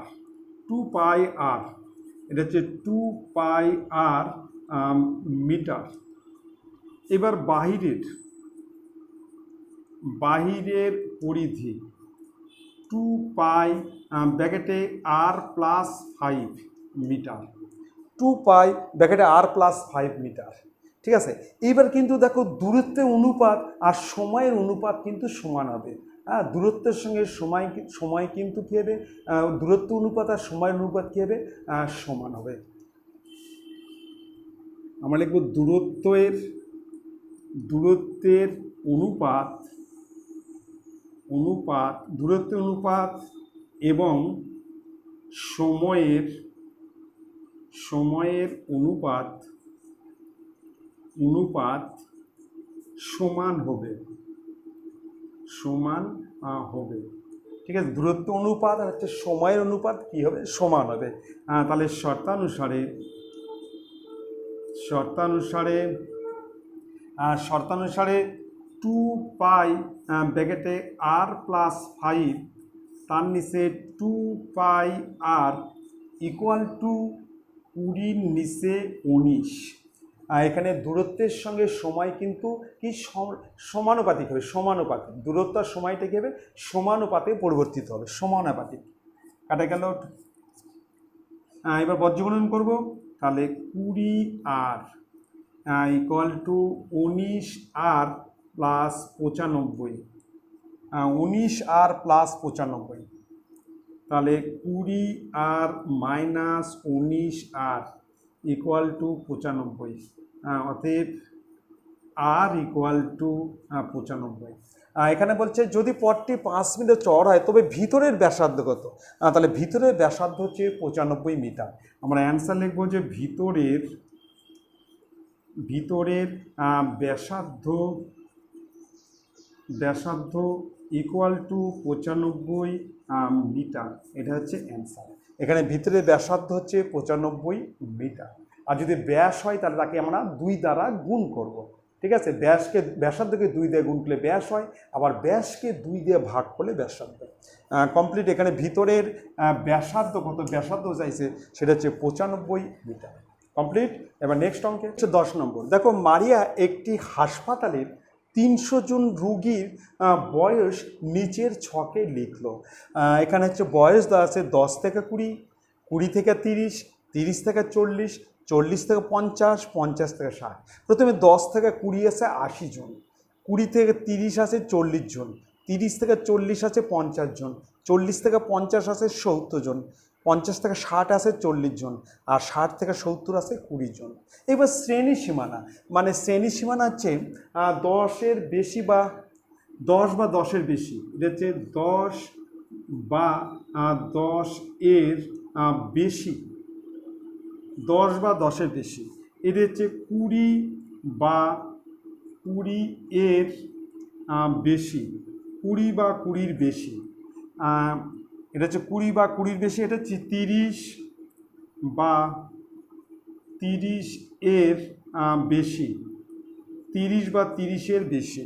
2πr, এটা হচ্ছে 2πr মিটার। এবার বাহিরের পরিধি 2π ব্র্যাকেটে r+5 মিটার, 2π ব্র্যাকেটে r+5 মিটার। ঠিক আছে, এইবার কিন্তু দেখো দূরত্বের অনুপাত আর সময়ের অনুপাত কিন্তু সমান হবে। দূরত্বের সঙ্গে সময় কিন্তু কী হবে, দূরত্ব অনুপাত আর সময়ের অনুপাত কী হবে, সমান হবে। আমরা লিখব দূরত্বের অনুপাত এবং সময়ের অনুপাত সমান হবে। ঠিক আছে, দূরত্ব অনুপাত আর হচ্ছে সময়ের অনুপাত কি হবে, সমান হবে। তাহলে শর্তানুসারে 2π ব্র্যাকেটে r+5 তার নিচে 2πr ইকুয়াল টু 20 নিচে 19। এখানে দূরত্বের সঙ্গে সময় কিন্তু কি সমানুপাতিক হবে, দূরত্ব আর সময়টা কী হবে, সমানুপাতে পরিবর্তিত হবে, সমানুপাতিক। কাটা গেল, এবার বজ্রগুণন করব, তাহলে 20r equal to 19r plus 95, 19r+95, তাহলে 20r minus 19r equal to 95, অতএব r ইকুয়াল টু 95। এখানে বলছে যদি পথটি 5 মিটার চওড়া হয় তবে ভিতরের ব্যাসার্ধ কত, তাহলে ভিতরের ব্যাসার্ধ হচ্ছে 95 মিটার। আমরা অ্যান্সার লিখব যে ভিতরের ব্যাসার্ধ ইকুয়াল টু 95 মিটার, এটা হচ্ছে অ্যান্সার। এখানে ভিতরের ব্যাসার্ধ হচ্ছে 95 মিটার, আর যদি ব্যাস হয় তাহলে তাকে আমরা 2 দ্বারা গুণ করব। ঠিক আছে, ব্যাসার্ধকে 2 দিয়ে গুণ করলে ব্যাস হয়, আবার ব্যাসকে 2 দিয়ে ভাগ করলে ব্যাসার্ধ। কমপ্লিট। এখানে ভিতরের ব্যাসার্ধ কত, ব্যাসার্ধ চাইছে, সেটা হচ্ছে 95 মিটার। কমপ্লিট। এবার নেক্সট অঙ্কে হচ্ছে 10 নম্বর। দেখো, মারিয়া একটি হাসপাতালের 300 জন রুগীর বয়স নিচের ছকে লিখলো। এখানে হচ্ছে বয়স দেওয়া আছে 10 থেকে 20, 20 থেকে 30, 30 থেকে 40, 40 থেকে 50, 50 থেকে 60। প্রথমে 10 থেকে 20 আছে 80 জন, 20 থেকে 30 আছে 40 জন, 30 থেকে 40 আছে 50 জন, 40 থেকে 50 আছে 70 জন, 50 থেকে 60 আছে 40 জন, আর 60 থেকে 70 আছে 20 জন। এবার শ্রেণী সীমানা, মানে শ্রেণী সীমানা হচ্ছে 10-এর বেশি বা 10 বা 10-এর বেশি, এটা হচ্ছে 10 বা 10-এর বেশি, 10 বা 10-এর বেশি, এটা হচ্ছে 20 বা 20-এর বেশি, 20 বা 20-এর বেশি, এটা হচ্ছে 20 বা 20-র বেশি, এটা হচ্ছে 30 বা 30 এর বেশি, 30 বা 30-এর বেশি।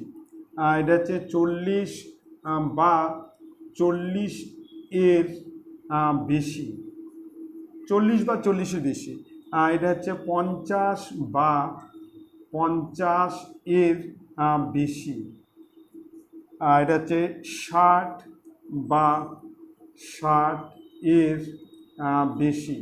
এটা হচ্ছে 40 বা 40 এর বেশি, 40 বা 40-এর বেশি। এটা হচ্ছে 50 বা 50 এর বেশি। এটা হচ্ছে 60 বা 60 এর বেশি।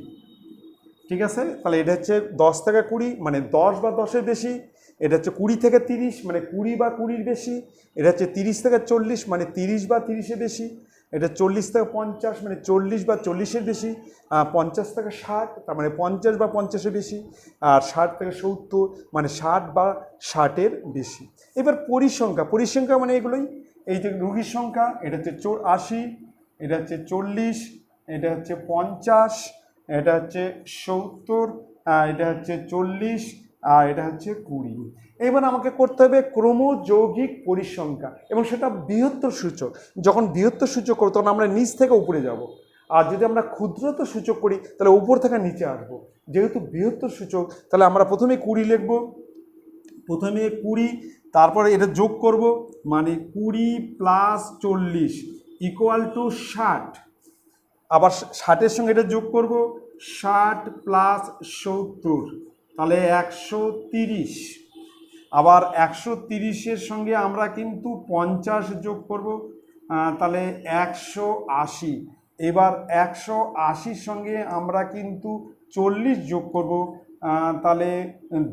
ঠিক আছে, তাহলে এটা হচ্ছে 10 থেকে 20 মানে 10 বা 10-এর বেশি। এটা হচ্ছে 20 থেকে 30 মানে 20 বা 20-র বেশি। এটা হচ্ছে 30 থেকে 40 মানে 30 বা 30-এর বেশি। এটা 40 থেকে 50 মানে 40 বা 40-এর বেশি। 50 থেকে 60 তার মানে 50 বা 50-এর বেশি। আর 60 থেকে 70 মানে 60 বা 60-এর বেশি। এবার পরিসংখ্যা মানে এগুলোই, এই যে রোগীর সংখ্যা, এটা হচ্ছে 80, এটা হচ্ছে 40, এটা হচ্ছে 50, এটা হচ্ছে 70, এটা হচ্ছে 40, আর এটা হচ্ছে 20। এবার আমাকে করতে হবে ক্রমযৌগিক পরিসংখ্যা, এবং সেটা বৃহত্তর সূচক। যখন বৃহত্তর সূচক করব তখন আমরা নিচ থেকে উপরে যাব, আর যদি আমরা ক্ষুদ্রতর সূচক করি তাহলে উপর থেকে নিচে আসবো। যেহেতু বৃহত্তর সূচক, তাহলে আমরা প্রথমে 20 লিখব, প্রথমে 20, তারপরে এটা যোগ করব, মানে 20 প্লাস 40 ইকুয়াল টু 60। আবার 60-এর সঙ্গে এটা যোগ করব, 60 প্লাস 70 তাহলে 130। আবার 130-এর সঙ্গে আমরা কিন্তু 50 যোগ করব, তাহলে 180। এবার 180-র সঙ্গে আমরা কিন্তু 40 যোগ করব, তাহলে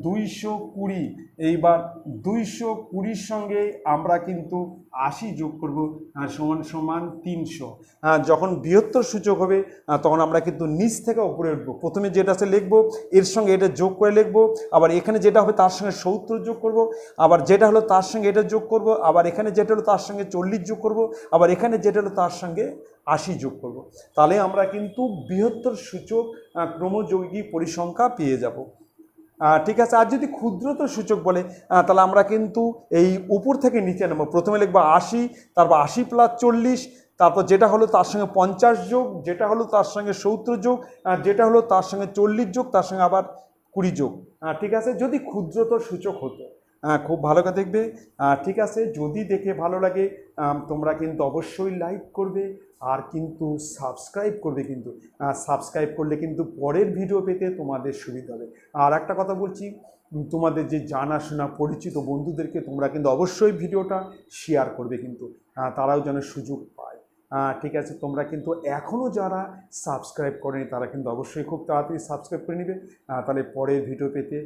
220। এইবার 220-র সঙ্গে আমরা কিন্তু 80 যোগ করব, সমান সমান 300। যখন বৃহত্তর সূচক হবে তখন আমরা কিন্তু নিচ থেকে উপরে উঠবো। প্রথমে যেটা আছে লিখবো, এর সঙ্গে এটা যোগ করে লিখবো, আবার এখানে যেটা হবে তার সঙ্গে 70 যোগ করব, আবার যেটা হলো তার সঙ্গে এটা যোগ করব, আবার এখানে যেটা হলো তার সঙ্গে 40 যোগ করব, আবার এখানে যেটা হলো তার সঙ্গে 80 যোগ করব। তাহলে আমরা কিন্তু বৃহত্তর সূচক ক্রমযৌগিক পরিসংখ্যা পেয়ে যাব। ঠিক আছে, আর যদি ক্ষুদ্রতর সূচক বলে তাহলে আমরা কিন্তু এই উপর থেকে নিচে নেব। প্রথমে লিখবো 80, তারপর 80 প্লাস 40, তারপর যেটা হলো তার সঙ্গে 50 যোগ, যেটা হলো তার সঙ্গে 70 যোগ, যেটা হলো তার সঙ্গে 40 যোগ, তার সঙ্গে আবার 20 যোগ। ঠিক আছে, যদি ক্ষুদ্রতর সূচক হতো। খুব ভালো করে দেখবে। ঠিক আছে, যদি দেখে ভালো লাগে তোমরা কিন্তু অবশ্যই লাইক করবে, আর কিন্তু সাবস্ক্রাইব করবে। কিন্তু সাবস্ক্রাইব করলে কিন্তু পরের ভিডিও পেতে তোমাদের সুবিধা হবে। আর একটা কথা বলছি, তোমাদের যে জানাশোনা পরিচিত বন্ধুদেরকে তোমরা কিন্তু অবশ্যই ভিডিওটা শেয়ার করবে, কিন্তু তারাও যেন সুযোগ পায়। ঠিক আছে, তোমরা কিন্তু এখনও যারা সাবস্ক্রাইব করেনি তারা কিন্তু অবশ্যই খুব তাড়াতাড়ি সাবস্ক্রাইব করে নেবে, তাহলে পরের ভিডিও পেতে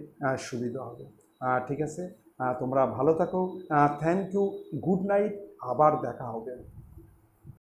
সুবিধা হবে। ঠিক আছে, তোমরা ভালো থাকো। থ্যাংক ইউ, গুড নাইট, আবার দেখা হবে।